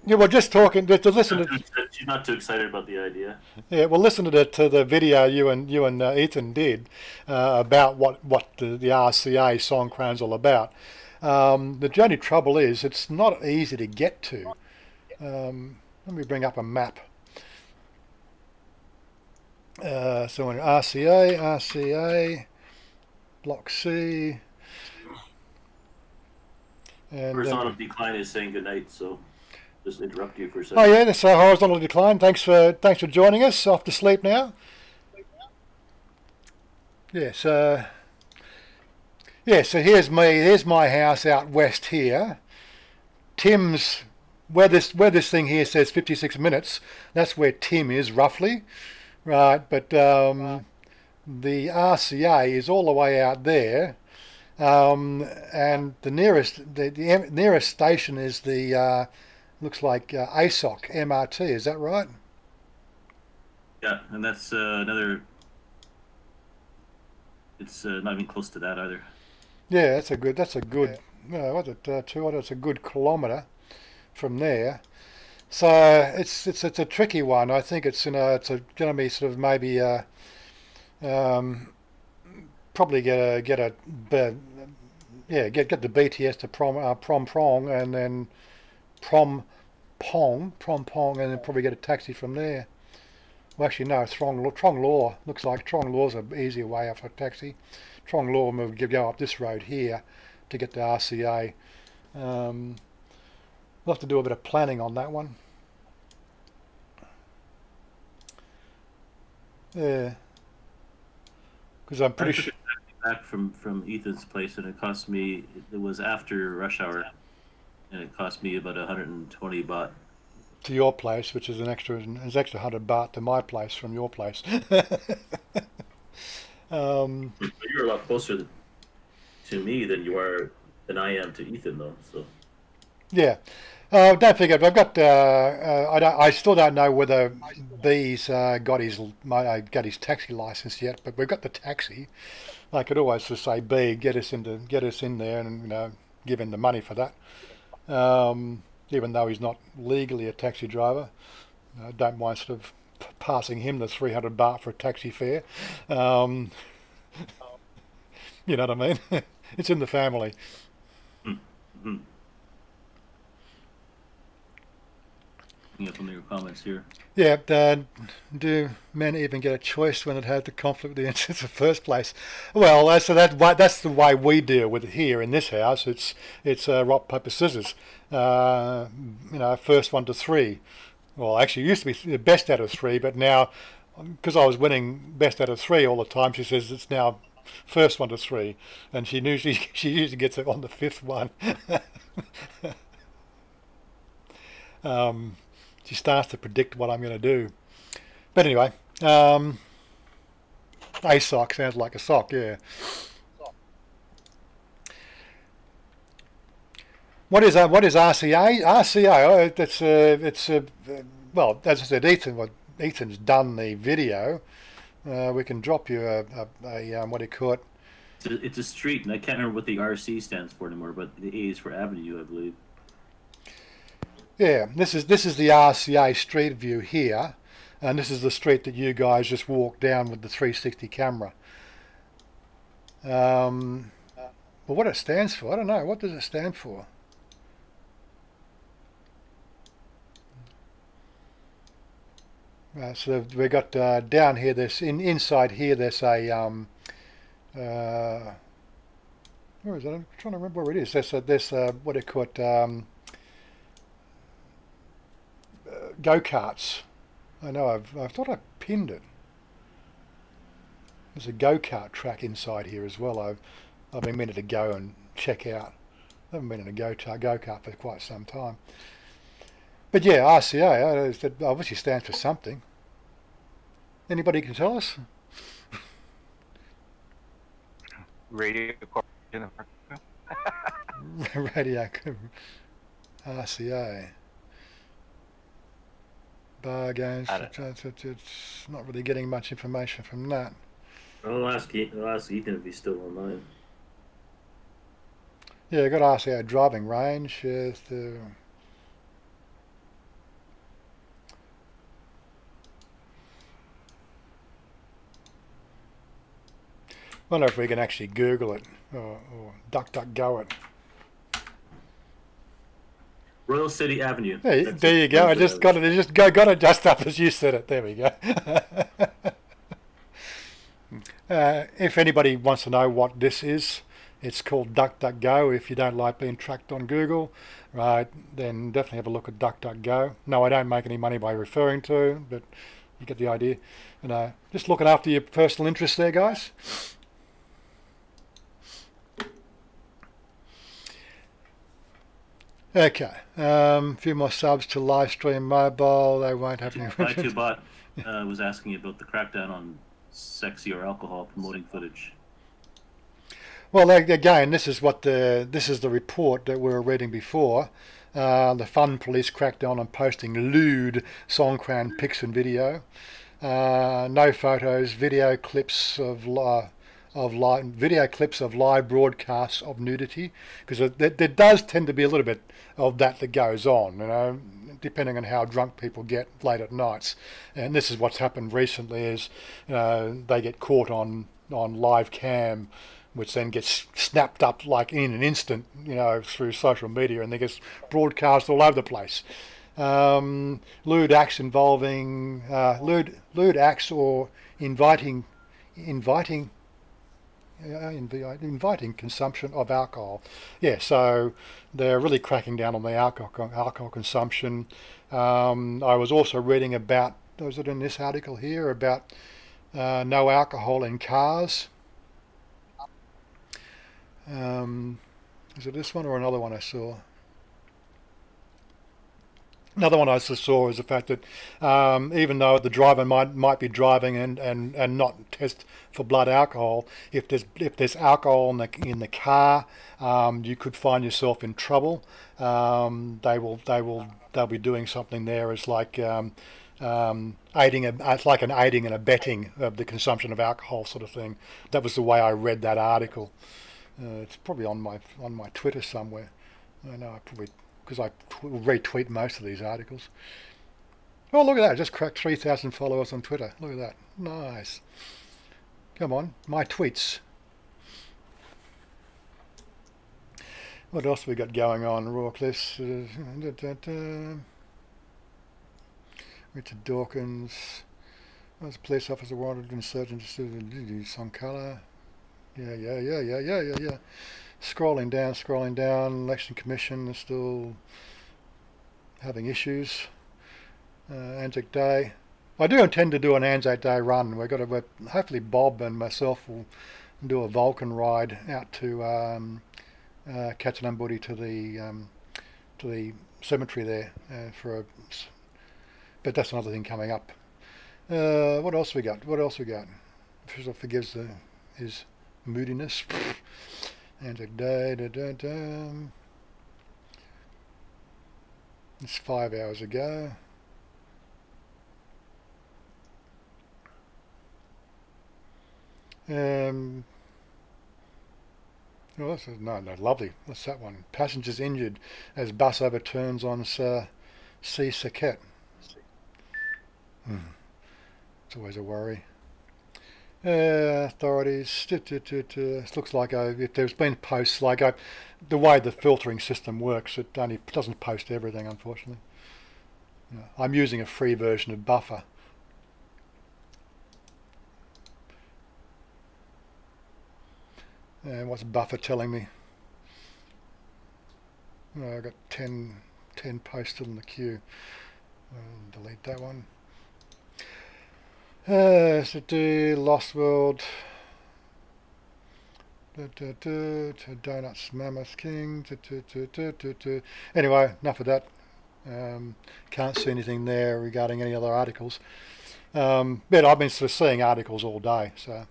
Yeah, well, just talking to listen to. She's not too excited about the idea. Yeah, well, listen to the video you and Ethan did about what the RCA Songkran's all about. The only trouble is it's not easy to get to. Let me bring up a map. So in RCA, Block C. And horizontal decline is saying goodnight, so just interrupt you for a second. Oh yeah, that's a horizontal decline. Thanks for joining us. Off to sleep now. Yes. Yeah, so here's me. Here's my house out west here. Tim's where this thing here says 56 minutes. That's where Tim is roughly, right? But the RCA is all the way out there, and the nearest station is the looks like ASOC MRT. Is that right? Yeah, and that's another. It's not even close to that either. Yeah, that's a good. What's it? 200. It's a good kilometre from there. So it's a tricky one. I think it's going to be sort of maybe probably get the BTS to Prom Pong and then Prom Pong and then probably get a taxi from there. Well, actually no, Trong Law looks like Trong Law's an easier way off a taxi. Trong Law will go up this road here to get to RCA. We'll have to do a bit of planning on that one. Yeah, because I'm pretty sure. Back from Ethan's place, and it cost me. It was after rush hour, and it cost me about 120 baht. To your place, which is an extra 100 baht to my place from your place. You're a lot closer to me than I am to Ethan, though. So yeah, don't forget, I've got. I still don't know whether B's got his taxi license yet, but we've got the taxi. I could always just say, B, get us in there, and give him the money for that. Even though he's not legally a taxi driver, I don't mind sort of passing him the 300 baht for a taxi fare. You know what I mean? It's in the family. Mm-hmm. Looking at some of your comments here. Yeah, do men even get a choice when it had the conflict with the incidents in the first place? Well, so that's the way we deal with it here in this house. It's rock, paper, scissors. First one to three. Well, actually, it used to be the best out of three, but now, because I was winning best out of three all the time, she says it's now first one to three, and she usually gets it on the fifth one. She starts to predict what I'm going to do. But anyway, a sock sounds like a sock, yeah. What is RCA? RCA, well, as I said, Ethan's done the video. We can drop you a what do you call it? It's a street, and I can't remember what the RC stands for anymore, but the A is for Avenue, I believe. Yeah, this is the RCA street view here, and this is the street that you guys just walked down with the 360 camera. Well, what it stands for, I don't know. What does it stand for? So we got down here. There's inside here. There's a where is it? I'm trying to remember where it is. There's what do you call it? Go-karts. I know. I thought I pinned it. There's a go-kart track inside here as well. I've been meaning to go and check out. I haven't been in a go-kart for quite some time. But yeah, RCA, it obviously stands for something. Anybody can tell us? Radio Radio RCA. Bar games. It's not really getting much information from that. I'll ask Ethan if he's still online. Yeah, got RCA driving range. Wonder if we can actually Google it or DuckDuckGo it. Royal City Avenue. There you go. I just got it. Got it just up as you said it. There we go. If anybody wants to know what this is, it's called DuckDuckGo. If you don't like being tracked on Google, right, then definitely have a look at DuckDuckGo. No, I don't make any money by referring to, but you get the idea. Just looking after your personal interests there, guys. Okay, a few more subs to live stream mobile. They won't have any. Bot was asking about the crackdown on sexy or alcohol promoting footage. Well, again, this is the report that we were reading before. The Fun Police crackdown on posting lewd Songkran pics and video. No photos, video clips of live broadcasts of nudity, because there does tend to be a little bit of that goes on, depending on how drunk people get late at nights. And this is what's happened recently is they get caught on live cam, which then gets snapped up like in an instant, through social media, and they get broadcast all over the place. Lewd acts involving lewd acts or inviting consumption of alcohol. Yeah, so they're really cracking down on the alcohol consumption. I was also reading about, was it in this article here, about no alcohol in cars. Is it this one or another one I saw? Another one I saw is the fact that even though the driver might be driving and not test for blood alcohol, if there's alcohol in the car, you could find yourself in trouble. They'll be doing something there as like it's like an aiding and abetting of the consumption of alcohol sort of thing. That was the way I read that article. It's probably on my Twitter somewhere. I know I probably, because I retweet most of these articles. Oh, look at that. I just cracked 3,000 followers on Twitter. Look at that. Nice. Come on. My tweets. What else have we got going on? Raw Cliffs. Richard Dawkins. Was a police officer wanted insurgent on colour. Yeah. Scrolling down. Election Commission is still having issues. Anzac Day. I do intend to do an Anzac Day run. Hopefully Bob and myself will do a Vulcan ride out to Katchanamburi to the cemetery there but that's another thing coming up. What else we got? Official forgives his moodiness. Anzac Day. It's 5 hours ago. Oh, that's no, lovely. What's that one? Passengers injured as bus overturns on C. Saket. It's always a worry. Authorities. It looks like if there's been posts like the way the filtering system works, it doesn't post everything, unfortunately. I'm using a free version of Buffer. And what's Buffer telling me? Oh, I've got 10 posts still in the queue. Delete that one. Lost World. Donuts, Mammoth King. Anyway, enough of that. Can't see anything there regarding any other articles. But I've been sort of seeing articles all day, so.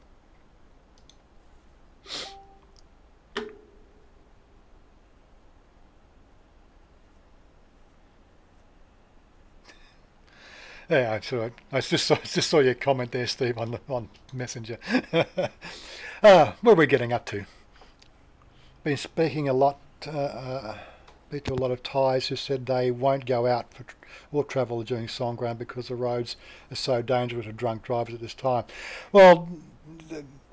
Yeah, I just saw your comment there, Steve, on Messenger. What are we getting up to? Been speaking a lot. Speak to a lot of Thais who said they won't go out or travel during Songkran because the roads are so dangerous to drunk drivers at this time. Well,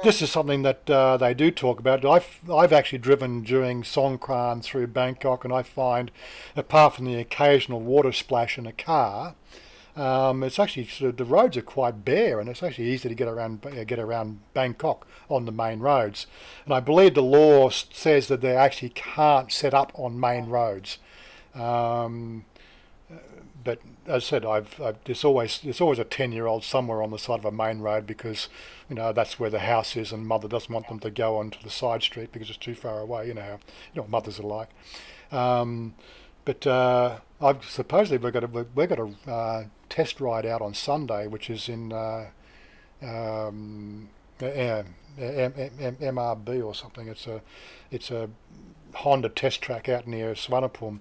this is something that they do talk about. I've actually driven during Songkran through Bangkok, and I find, apart from the occasional water splash in a car, it's actually the roads are quite bare, and it's actually easy to get around Bangkok on the main roads. And I believe the law says that they actually can't set up on main roads. But as I said, there's always a 10-year-old somewhere on the side of a main road because that's where the house is, and mother doesn't want them to go onto the side street because it's too far away. You know what mothers are like. But I've supposedly we've got a test ride out on Sunday, which is in MRB or something. It's a Honda test track out near Swanapum,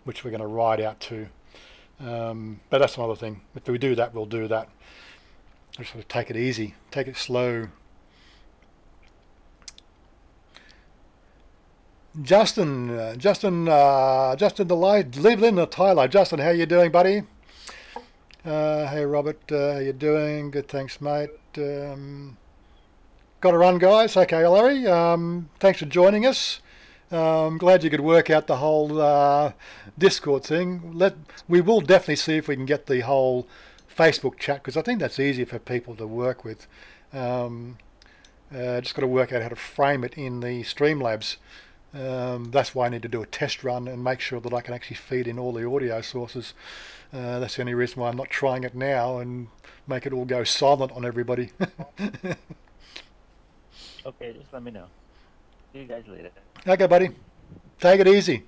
which we're going to ride out to. But that's another thing. If we do that, we'll do that. Just sort of take it easy, take it slow. Justin the light, live in the Thailand. Justin, how you doing, buddy? Hey Robert, how you doing? Good, thanks, mate. Got to run, guys. Okay, Larry. Thanks for joining us. I'm glad you could work out the whole Discord thing. We will definitely see if we can get the whole Facebook chat, because I think that's easier for people to work with. Just got to work out how to frame it in the Streamlabs. That's why I need to do a test run and make sure that I can actually feed in all the audio sources. That's the only reason why I'm not trying it now and make it all go silent on everybody. Okay, just let me know. See you guys later. Okay, buddy. Take it easy.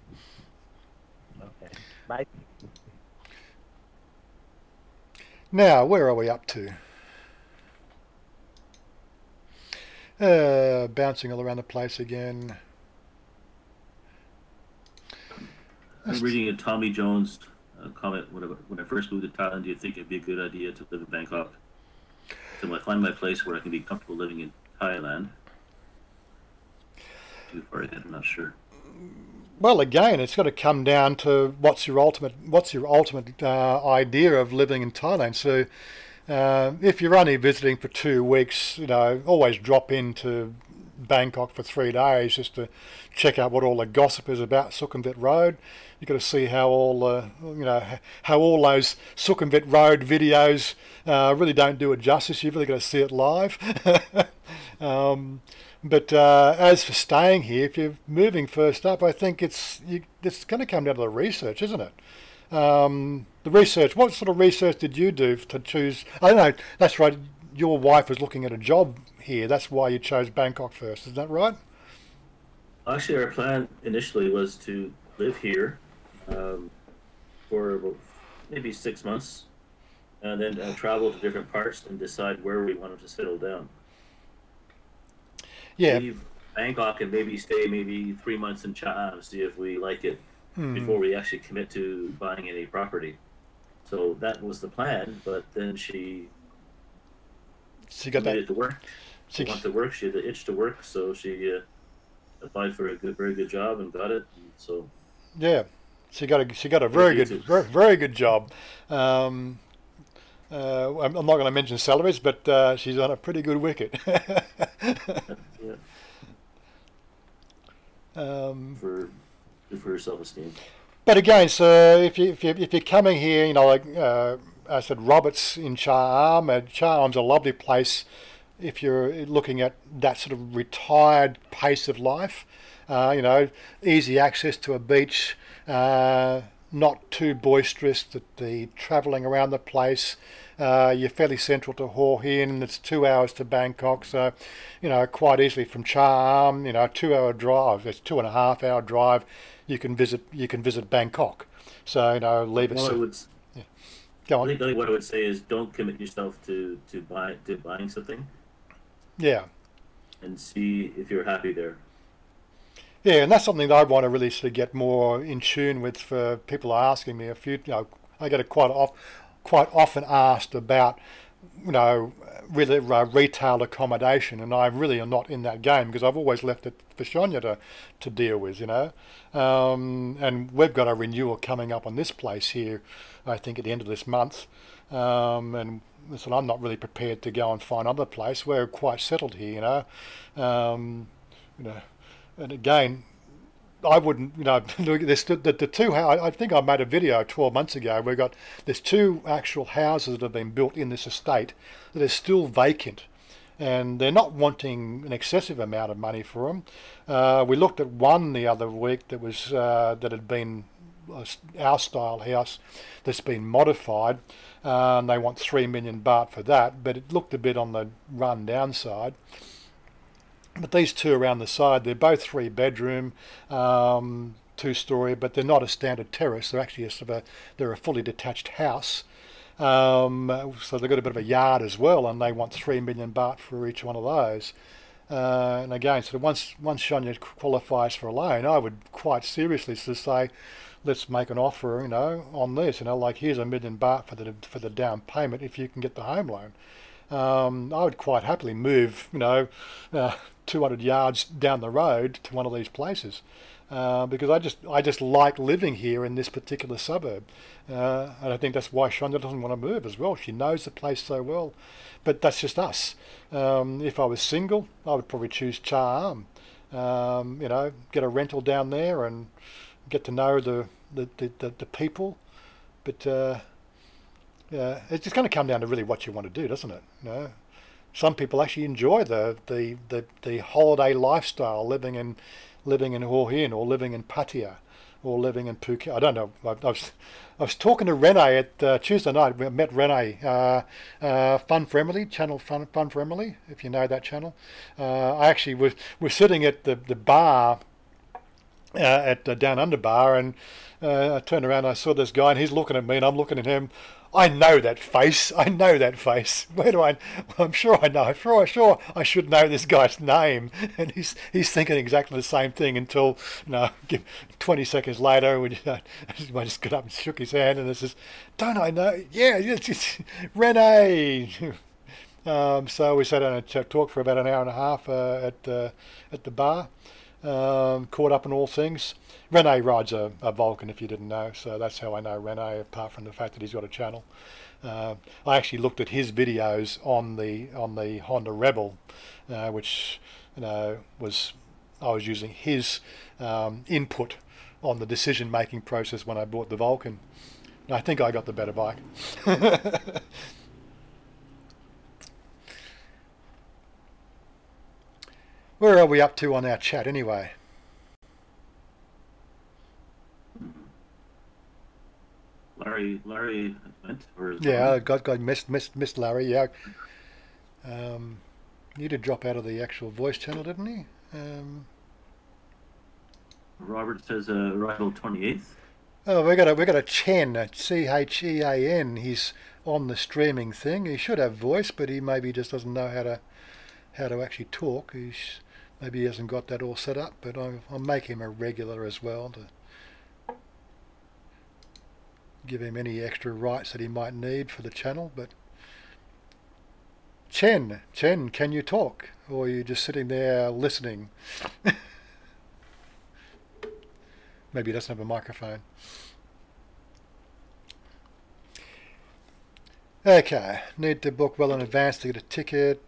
Okay. Bye. Now, where are we up to? Bouncing all around the place again. I'm reading a Tommy Jones comment. When I first moved to Thailand, do you think it'd be a good idea to live in Bangkok? Until I find my place where I can be comfortable living in Thailand. Too far ahead, I'm not sure. Well, again, it's got to come down to what's your ultimate idea of living in Thailand. So, if you're only visiting for 2 weeks, always drop into Bangkok for 3 days just to check out what all the gossip is about Sukhumvit Road. You've got to see how all those Sukhumvit Road videos really don't do it justice. You've really got to see it live. But as for staying here, if you're moving first up, I think it's going to come down to the research, isn't it? The research. What sort of research did you do to choose? I don't know. That's right. Your wife was looking at a job here. That's why you chose Bangkok first. Is that right? Actually, our plan initially was to live here for about maybe 6 months, and then travel to different parts and decide where we wanted to settle down. Yeah. Leave Bangkok and maybe stay 3 months in Chanya, see if we like it before we actually commit to buying any property. So that was the plan, but then she got made that it to work. She wanted to work. She had the itch to work, so she applied for a very good job and got it. And so yeah, she got a very good job. I'm not going to mention salaries, but she's on a pretty good wicket. Yeah. For her self-esteem. But again, so if you're coming here, like I said, Roberts in Cha Am. Cha Am's a lovely place if you're looking at that sort of retired pace of life. Easy access to a beach, not too boisterous. The travelling around the place. You're fairly central to Hua Hin. It's 2 hours to Bangkok, so quite easily from Cha Am. 2 hour drive. It's 2.5 hour drive. You can visit Bangkok. So leave it. Yeah. Go on. I think what I would say is don't commit yourself to buying something. Yeah. And see if you're happy there. Yeah, and that's something that I want to really sort of get more in tune with. For people are asking me I get quite often asked about really retail accommodation, and I really am not in that game because I've always left it for Chanya to deal with, and we've got a renewal coming up on this place here, I think at the end of this month, and listen, I'm not really prepared to go and find another place. We're quite settled here, and again, I wouldn't, there's the two. I think I made a video 12 months ago. There's 2 actual houses that have been built in this estate that are still vacant, and they're not wanting an excessive amount of money for them. We looked at one the other week that was that had been our style house that's been modified, and they want 3 million baht for that, but it looked a bit on the run down side. But these 2 around the side, they're both 3-bedroom, 2-story, but they're not a standard terrace. They're actually they're a fully detached house. So they've got a bit of a yard as well, and they want 3 million baht for each one of those. And again, so once Chanya qualifies for a loan, I would quite seriously say, let's make an offer, on this. Like here's 1 million baht for the down payment if you can get the home loan. I would quite happily move, 200 yards down the road to one of these places, because I just like living here in this particular suburb, and I think that's why Chanya doesn't want to move as well. She knows the place so well, but that's just us. If I was single, I would probably choose Cha Am, get a rental down there and get to know the people, but yeah, it's just going to come down to really what you want to do, doesn't it? Some people actually enjoy the holiday lifestyle, living in Hua Hin or living in Pattaya or living in PopeKael. I don't know. I was talking to Renee at Tuesday night. We met Renee, Fun for Emily, channel Fun for Emily, if you know that channel. I actually was sitting at the bar at Down Under Bar, and I turned around and I saw this guy, and he's looking at me and I'm looking at him. I know that face. I know that face. Where do I? I'm sure I know. I'm sure I should know this guy's name. And he's thinking exactly the same thing until 20 seconds later, when I just got up and shook his hand, and it says, "Don't I know? Yeah, it's Rene." So we sat down and talked for about an hour and a half at the bar. Caught up in all things. Rene rides a Vulcan, if you didn't know, so that's how I know Rene, apart from the fact that he's got a channel. I actually looked at his videos on the Honda Rebel, which I was using his input on the decision-making process when I bought the Vulcan. And I think I got the better bike. Where are we up to on our chat anyway? Larry went? Yeah, I got missed Larry, yeah. He did drop out of the actual voice channel, didn't he? Robert says arrival 28th. Oh, we got a Chen, Chean. He's on the streaming thing. He should have voice, but he maybe just doesn't know how to actually talk. Maybe he hasn't got that all set up, but I'll make him a regular as well to give him any extra rights that he might need for the channel. But Chen, can you talk? Or are you just sitting there listening? Maybe he doesn't have a microphone. Okay, need to book well in advance to get a ticket.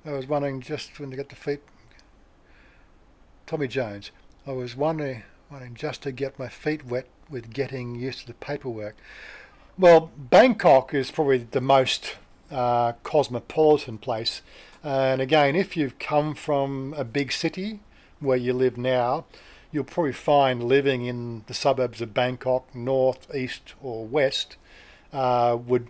I was wondering just when to get the feet. Tommy Jones. I was wondering just to get my feet wet with getting used to the paperwork. Well, Bangkok is probably the most cosmopolitan place. And again, if you've come from a big city where you live now, you'll probably find living in the suburbs of Bangkok, north, east or west, would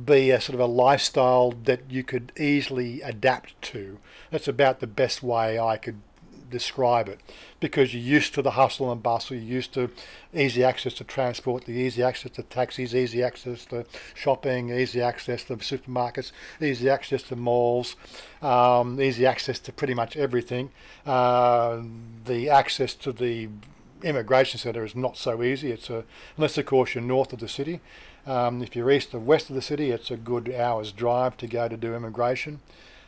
be a sort of a lifestyle that you could easily adapt to. That's about the best way I could describe it, because you're used to the hustle and bustle, you're used to easy access to transport, the easy access to taxis, easy access to shopping, easy access to supermarkets, easy access to malls, easy access to pretty much everything. The access to the immigration centre is not so easy. Unless of course you're north of the city. If you're east or west of the city, it's a good hour's drive to go to do immigration.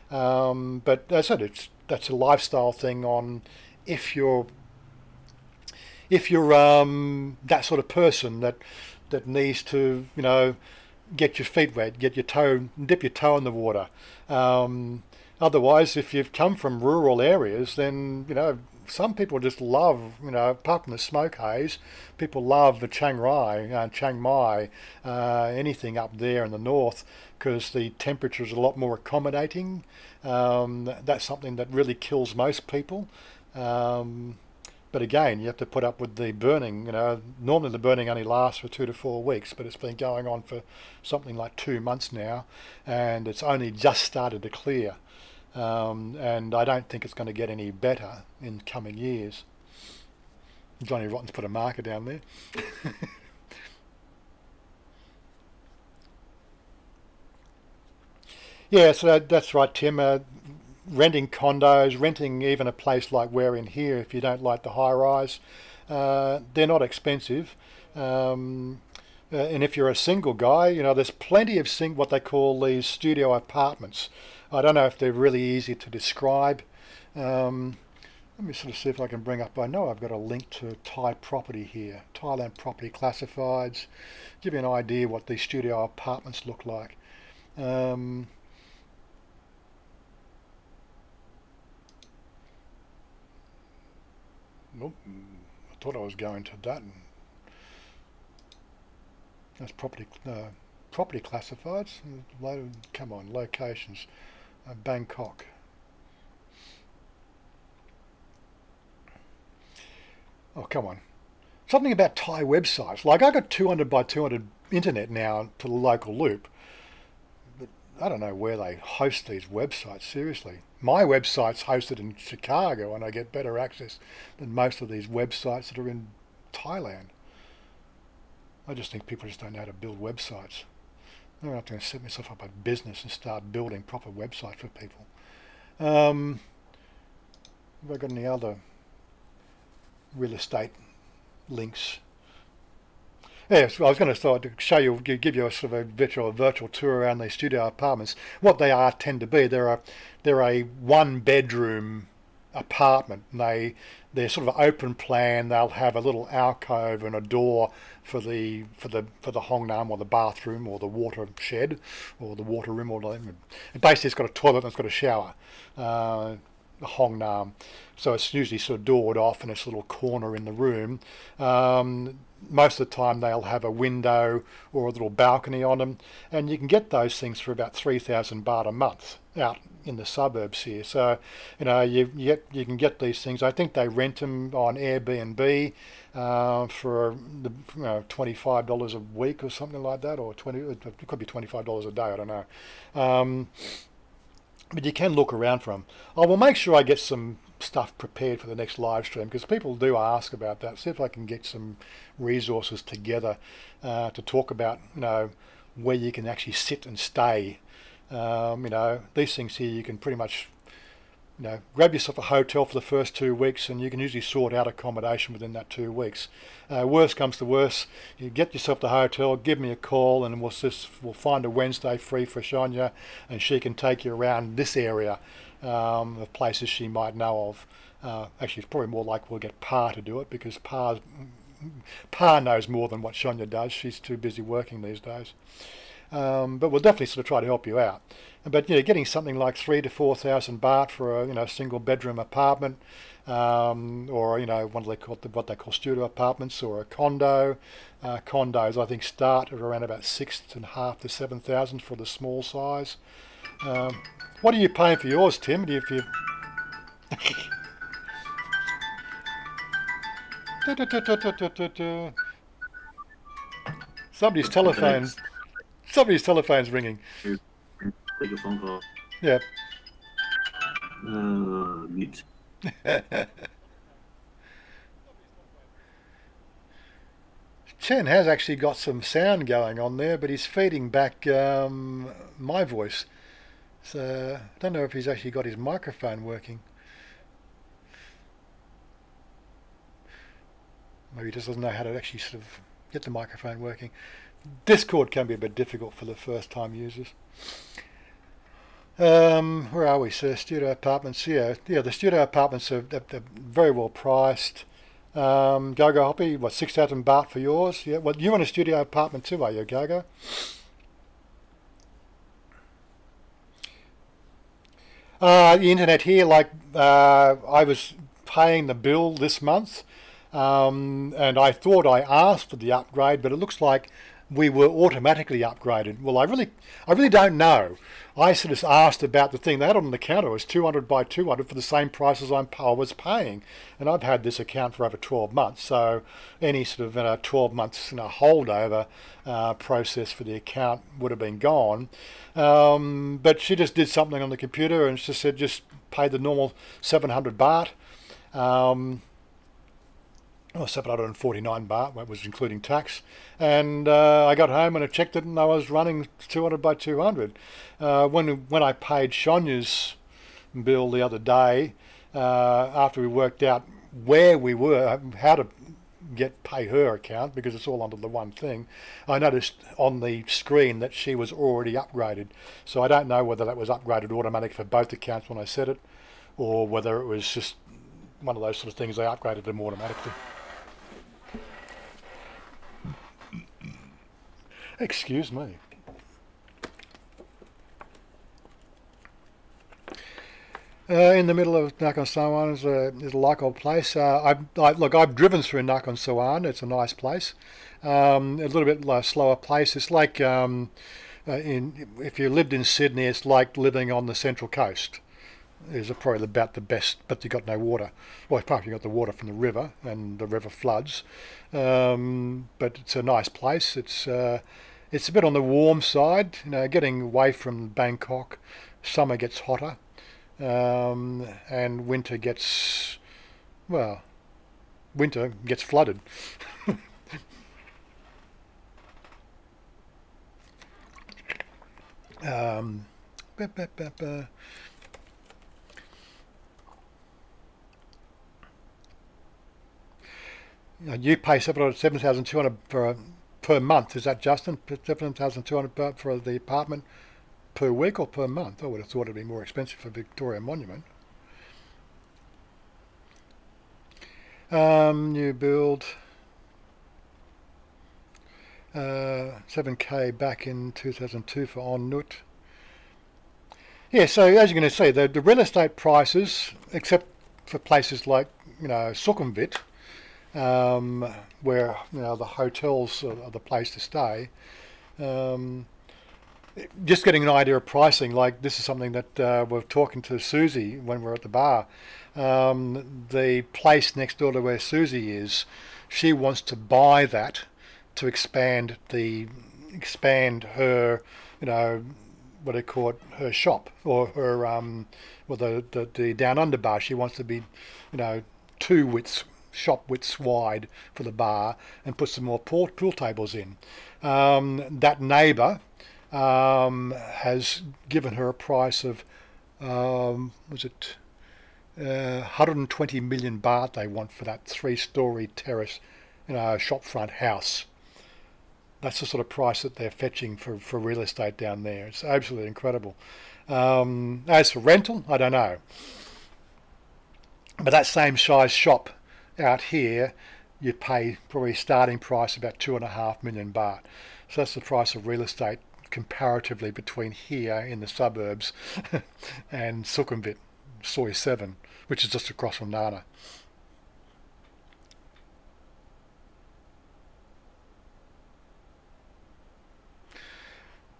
But as I said, that's a lifestyle thing. On if you're that sort of person that needs to get your feet wet, dip your toe in the water. Otherwise, if you've come from rural areas, then some people just love, apart from the smoke haze, people love the Chiang Mai, anything up there in the north, because the temperature is a lot more accommodating. That's something that really kills most people. But again, you have to put up with the burning. Normally the burning only lasts for 2 to 4 weeks, but it's been going on for something like 2 months now, and it's only just started to clear. And I don't think it's going to get any better in coming years. Johnny Rotten's put a marker down there. Yeah, so that's right, Tim. Renting condos, renting even a place like we're in here, if you don't like the high-rise, they're not expensive. And if you're a single guy, there's plenty of what they call these studio apartments. I don't know if they're really easy to describe. Let me sort of see if I can bring up. I know I've got a link to Thai property here, Thailand property classifieds. Give you an idea what these studio apartments look like. Nope, I thought I was going to that. That's property classifieds. Come on, locations. Bangkok. Oh, come on. Something about Thai websites. Like, I got 200 by 200 internet now to the local loop. But I don't know where they host these websites, seriously. My website's hosted in Chicago, and I get better access than most of these websites that are in Thailand. I just think people just don't know how to build websites. I'm going to set myself up a business and start building proper websites for people. Have I got any other real estate links? Yes, well, I was going to start to show you, give you a sort of a virtual tour around these studio apartments. What they are tend to be, they're a one-bedroom apartment. And they're sort of open plan. They'll have a little alcove and a door for the hong nam, or the bathroom, or the water shed, or the water room, or basically it's got a toilet and it's got a shower. The hong nam, so it's usually sort of doored off in this little corner in the room. Most of the time they'll have a window or a little balcony on them, and you can get those things for about 3,000 baht a month out in the suburbs here. So you can get these things. I think they rent them on Airbnb for $25 a week or something like that, or it could be $25 a day, I don't know. But you can look around for them. I will make sure I get some stuff prepared for the next live stream, because people do ask about that. See if I can get some resources together to talk about, where you can actually sit and stay. These things here, you can pretty much, grab yourself a hotel for the first 2 weeks, and you can usually sort out accommodation within that 2 weeks. Worst comes to worst, you get yourself the hotel, give me a call, and we'll find a Wednesday free for Chanya, and she can take you around this area of places she might know of. Actually, it's probably more like we'll get Pa to do it, because Pa knows more than what Chanya does. She's too busy working these days. But we'll definitely sort of try to help you out. But getting something like 3,000 to 4,000 baht for a single bedroom apartment, or what they call studio apartments, or a condo. Condos I think start at around about 6,500 to 7,000 for the small size. What are you paying for yours, Tim? Somebody's telephone's ringing. Take a phone call. Yeah. Mute. Chen has actually got some sound going on there, but he's feeding back my voice. So I don't know if he's actually got his microphone working. Maybe he just doesn't know how to actually sort of get the microphone working. Discord can be a bit difficult for the first time users. Where are we, sir? Studio apartments. Yeah, the studio apartments they're very well priced. Gogo Hoppy, 6,000 baht for yours? Yeah, well, you want a studio apartment too, are you, Gogo? The internet here, I was paying the bill this month, and I thought I asked for the upgrade, but it looks like we were automatically upgraded. Well, I really don't know. I sort of asked about the thing. They had it on the counter. It was 200 by 200 for the same price as I was paying. And I've had this account for over 12 months. So any sort of 12 months holdover process for the account would have been gone. But she just did something on the computer and she said just pay the normal 700 baht. Or 749 baht, that was including tax, and I got home and I checked it and I was running 200 by 200. When I paid Chanya's bill the other day, after we worked out where we were, how to pay her account, because it's all under the one thing, I noticed on the screen that she was already upgraded. So I don't know whether that was upgraded automatically for both accounts when I set it, or whether it was just one of those sort of things they upgraded them automatically. Excuse me. In the middle of Nakhon Sawan is a like old place. I've driven through Nakhon Sawan. It's a nice place. A little bit slower place. It's like if you lived in Sydney, it's like living on the Central Coast. Is probably about the best, but you've got no water. Well, apart from you've got the water from the river, and the river floods. But it's a nice place. It's a bit on the warm side, getting away from Bangkok. Summer gets hotter, and winter gets flooded. ba, ba, ba, ba. You pay 7,200 per month. Is that Justin? 7,200 for the apartment per week or per month? I would have thought it'd be more expensive for Victoria Monument. New build. 7k back in 2002 for En Nut. Yeah, so as you're going to see, the real estate prices, except for places like, Sukhumvit, where the hotels are the place to stay. Just getting an idea of pricing, like this is something that we're talking to Susie when we're at the bar. The place next door to where Susie is, she wants to buy that to expand her, what do you call it, her shop or her the down under bar. She wants to be, 2 shop widths wide for the bar and put some more pool tables in. That neighbour has given her a price of 120 million baht they want for that 3-story terrace, shopfront house. That's the sort of price that they're fetching for real estate down there. It's absolutely incredible. As for rental, I don't know. But that same size shop out here, you pay probably starting price about 2.5 million baht. So that's the price of real estate comparatively between here in the suburbs and Sukhumvit, Soi 7, which is just across from Nana.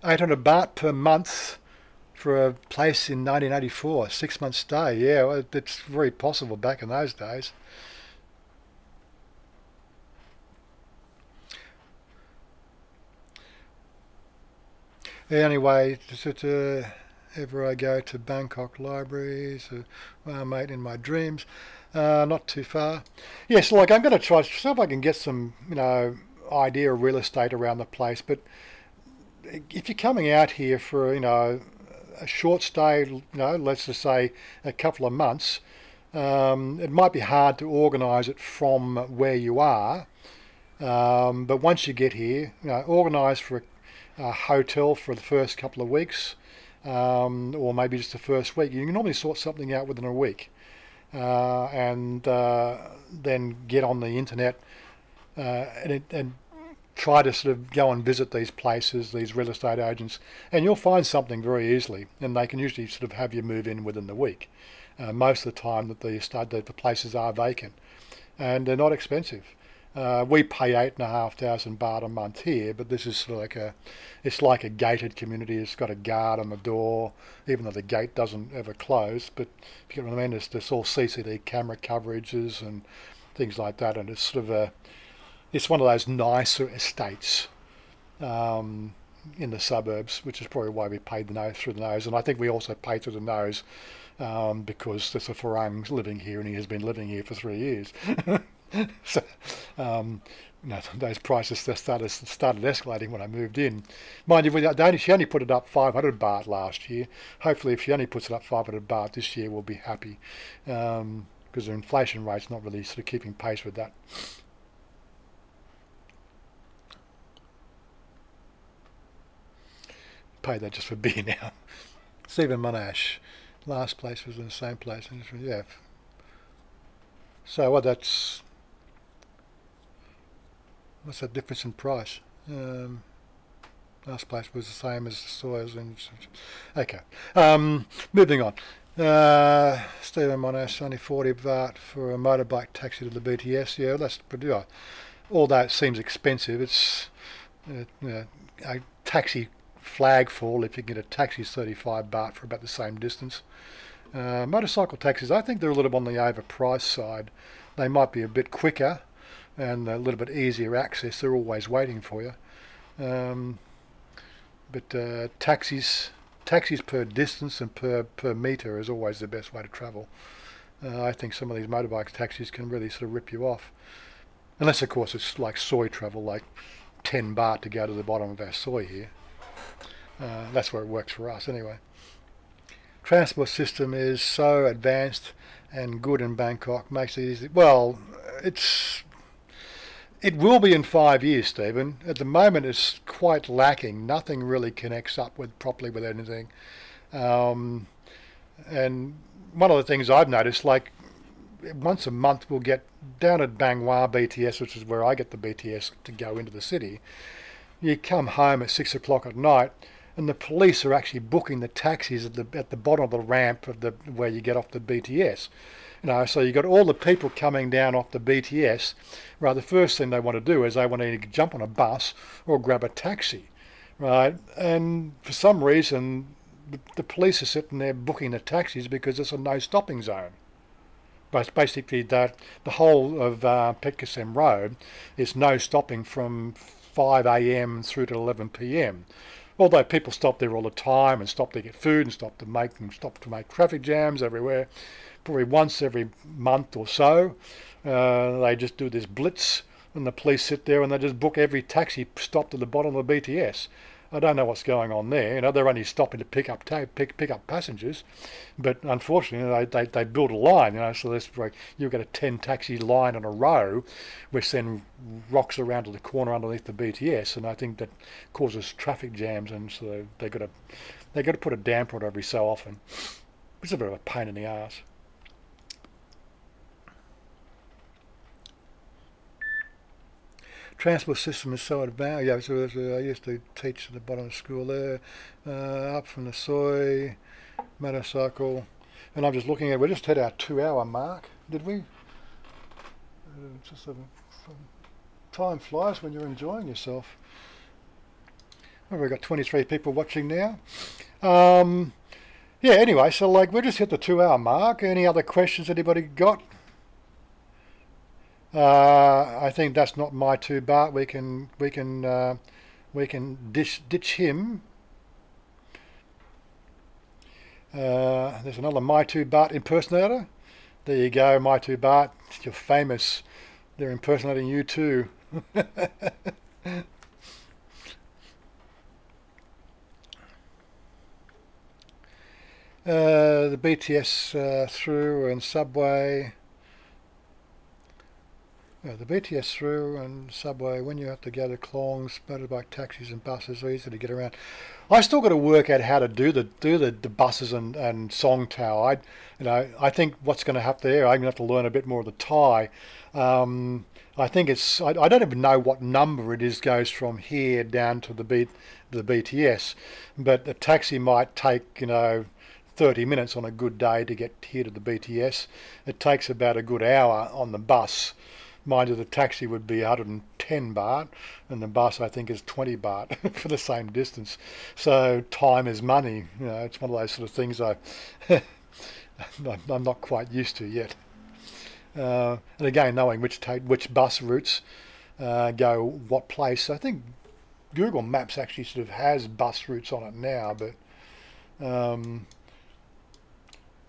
800 baht per month for a place in 1984, 6-month stay. Yeah, well, it's very possible back in those days. Anyway, ever I go to Bangkok libraries, mate, in my dreams, not too far. Yes, like I'm going to try, see if I can get some, idea of real estate around the place, but if you're coming out here for, a short stay, let's just say a couple of months, it might be hard to organise it from where you are. But once you get here, organise for a hotel for the first couple of weeks, or maybe just the first week. You can normally sort something out within a week, and then get on the internet and try to sort of go and visit these places, these real estate agents, and you'll find something very easily, and they can usually sort of have you move in within the week. Most of the time that the places are vacant, and they're not expensive. We pay 8,500 baht a month here, but this is sort of it's like a gated community. It's got a guard on the door, even though the gate doesn't ever close. But if you get what I mean, it's all CCTV camera coverages and things like that, and it's sort of it's one of those nicer estates in the suburbs, which is probably why we paid through the nose. And I think we also pay through the nose because there's a Farang living here, and he has been living here for 3 years. So, those prices started escalating when I moved in. Mind you, she only put it up 500 baht last year. Hopefully, if she only puts it up 500 baht this year, we'll be happy, because the inflation rate's not really sort of keeping pace with that. Pay that just for beer now. Stephen Monash, last place was in the same place. Yeah. So what's that difference in price? Last place was the same as the Sawyers. Okay. Moving on. Stephen Monash, only 40 baht for a motorbike taxi to the BTS. Yeah, that's pretty. Although it seems expensive, it's a taxi flag fall. If you can get a taxi, 35 baht for about the same distance. Motorcycle taxis, I think they're a little on the overpriced side. They might be a bit quicker and a little bit easier access. They're always waiting for you. But taxis per distance and per metre is always the best way to travel. I think some of these motorbike taxis can really sort of rip you off. Unless, of course, it's like soy travel, like 10 baht to go to the bottom of our soy here. That's where it works for us anyway. Transport system is so advanced and good in Bangkok, makes it easy. Well, it will be in 5 years, Stephen. At the moment, it's quite lacking. Nothing really connects up properly with anything. And one of the things I've noticed, like once a month, we'll get down at Bang Wah BTS, which is where I get the BTS to go into the city. You come home at 6 o'clock at night, and the police are actually booking the taxis at the bottom of the ramp of where you get off the BTS. So you got all the people coming down off the BTS. Right, the first thing they want to do is they want to either jump on a bus or grab a taxi, right? And for some reason, the police are sitting there booking the taxis because it's a no stopping zone. But basically, the whole of PopeKael Road is no stopping from 5 a.m. through to 11 p.m. Although people stop there all the time and stop to get food and stop to make traffic jams everywhere. Probably once every month or so, they just do this blitz, and the police sit there and they just book every taxi stop to the bottom of the BTS. I don't know what's going on there. They're only stopping to pick up passengers, but unfortunately they build a line. So this you've got a 10 taxi line in a row, which then rocks around to the corner underneath the BTS, and I think that causes traffic jams, and so they got to put a damper on it every so often. It's a bit of a pain in the arse. Transport system is so advanced. Yeah, so I used to teach at the bottom of the school there. Up from the soy, motorcycle, and I'm just looking at. We just hit our 2-hour mark, did we? Time flies when you're enjoying yourself. Oh, we've got 23 people watching now. Yeah. Anyway, so we just hit the 2-hour mark. Any other questions anybody got? I think that's not my 2 baht. We can ditch him. There's another my 2 baht impersonator. There you go, my 2 baht. You're famous. They're impersonating you too. The BTS through and subway. The BTS through and subway, when you have to go to Klong's, motorbike taxis and buses are easy to get around. I still got to work out how to do the buses and Song Tao. I think what's going to happen there, I'm going to have to learn a bit more of the Thai. I think I don't even know what number it is goes from here down to the BTS, but the taxi might take 30 minutes on a good day to get here to the BTS. It takes about a good hour on the bus. Mind you, the taxi would be 110 baht, and the bus I think is 20 baht for the same distance. So time is money. It's one of those sort of things I'm not quite used to yet. And again, knowing which bus routes go what place. I think Google Maps actually sort of has bus routes on it now, but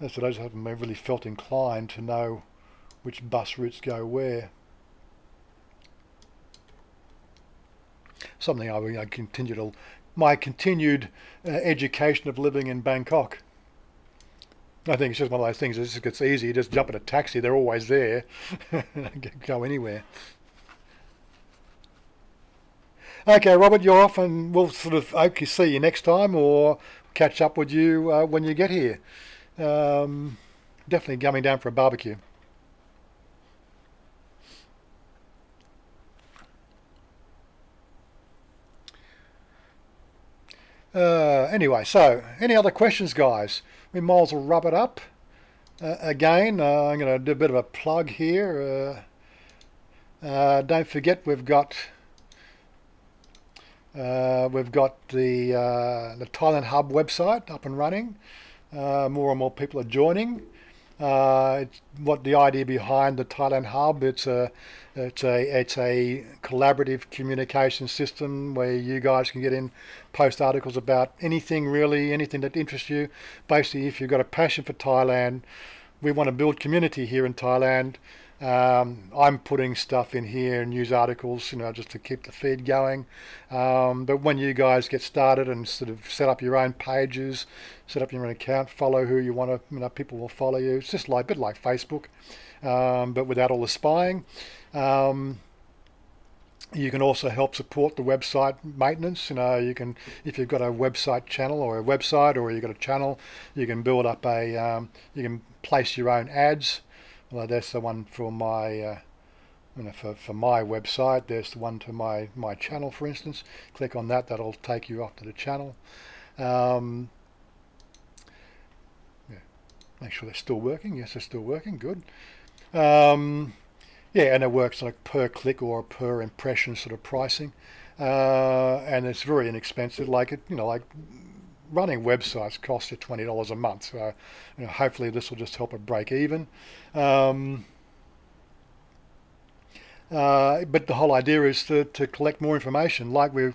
that's what I just haven't really felt inclined to know which bus routes go where. Something I continue to my continued education of living in Bangkok. I think it's just one of those things. It just gets easy. You just jump in a taxi; they're always there. Go anywhere. Okay, Robert, you're off, and we'll sort of see you next time, or catch up with you when you get here. Definitely coming down for a barbecue. Anyway, so any other questions, guys? We might as well wrap it up. Again, I'm going to do a bit of a plug here. Don't forget we've got the Thailand Hub website up and running. More and more people are joining. What the idea behind the Thailand Hub? It's a collaborative communication system where you guys can get in, post articles about anything really, anything that interests you. Basically, if you've got a passion for Thailand, we want to build community here in Thailand. I'm putting stuff in here, news articles, just to keep the feed going. But when you guys get started and sort of set up your own pages, set up your own account, follow who you want to, people will follow you. It's just like a bit like Facebook, but without all the spying. You can also help support the website maintenance. You can, if you've got a website channel or a website, or you've got a channel, you can build up you can place your own ads. Well, there's the one for my, for my website. There's the one to my channel, for instance. Click on that. That'll take you off to the channel. Yeah. Make sure they're still working. Yes, they're still working. Good. Yeah, and it works on a per click or a per impression sort of pricing, and it's very inexpensive. Like running websites costs you $20 a month. So, hopefully this will just help it break even. But the whole idea is to collect more information, like we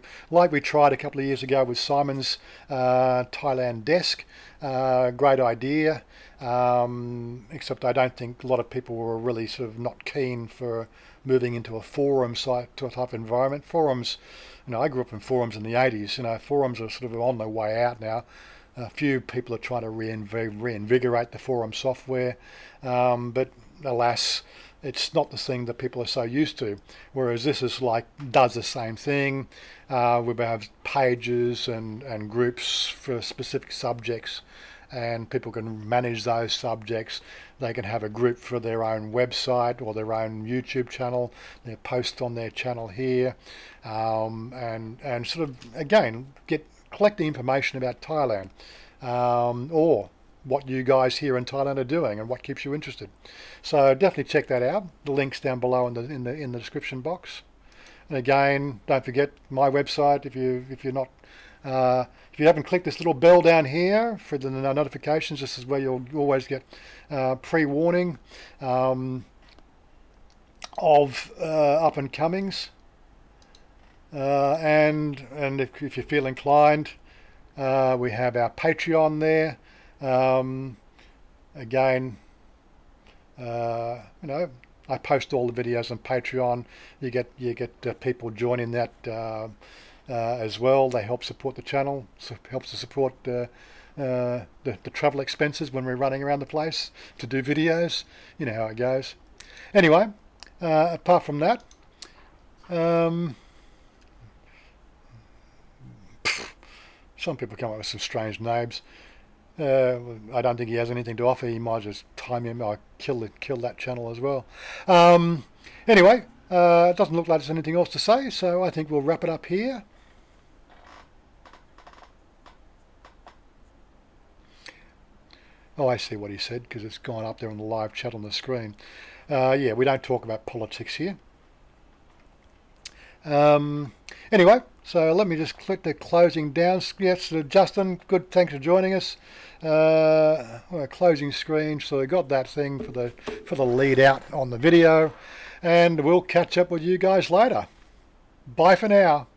tried a couple of years ago with Simon's Thailand desk. Great idea, except I don't think a lot of people were really sort of not keen for moving into a forum site type environment. Forums, I grew up in forums in the 80s. Forums are sort of on their way out now. A few people are trying to reinvigorate the forum software, but alas, it's not the thing that people are so used to. Whereas this is does the same thing. We have pages and groups for specific subjects, and people can manage those subjects. They can have a group for their own website or their own YouTube channel. They post on their channel here, and sort of again collect the information about Thailand, or what you guys here in Thailand are doing and what keeps you interested. So definitely check that out. The link's down below in the description box. And again, don't forget my website. If you're not if you haven't clicked this little bell down here for the notifications, this is where you'll always get pre-warning of up and comings. And if you feel inclined, we have our Patreon there. Again, I post all the videos on Patreon. You get people joining that as well. They help support the channel. Helps to support the travel expenses when we're running around the place to do videos. You know how it goes. Anyway, apart from that, some people come up with some strange names. I don't think he has anything to offer. He might just time him or kill that channel as well. Anyway, it doesn't look like there's anything else to say, so I think we'll wrap it up here. Oh, I see what he said, because it's gone up there on the live chat on the screen. Yeah, we don't talk about politics here. Anyway, so let me just click the closing down. Yes, Justin, good, thanks for joining us. Closing screen, so we got that thing for the lead out on the video, and we'll catch up with you guys later. Bye for now.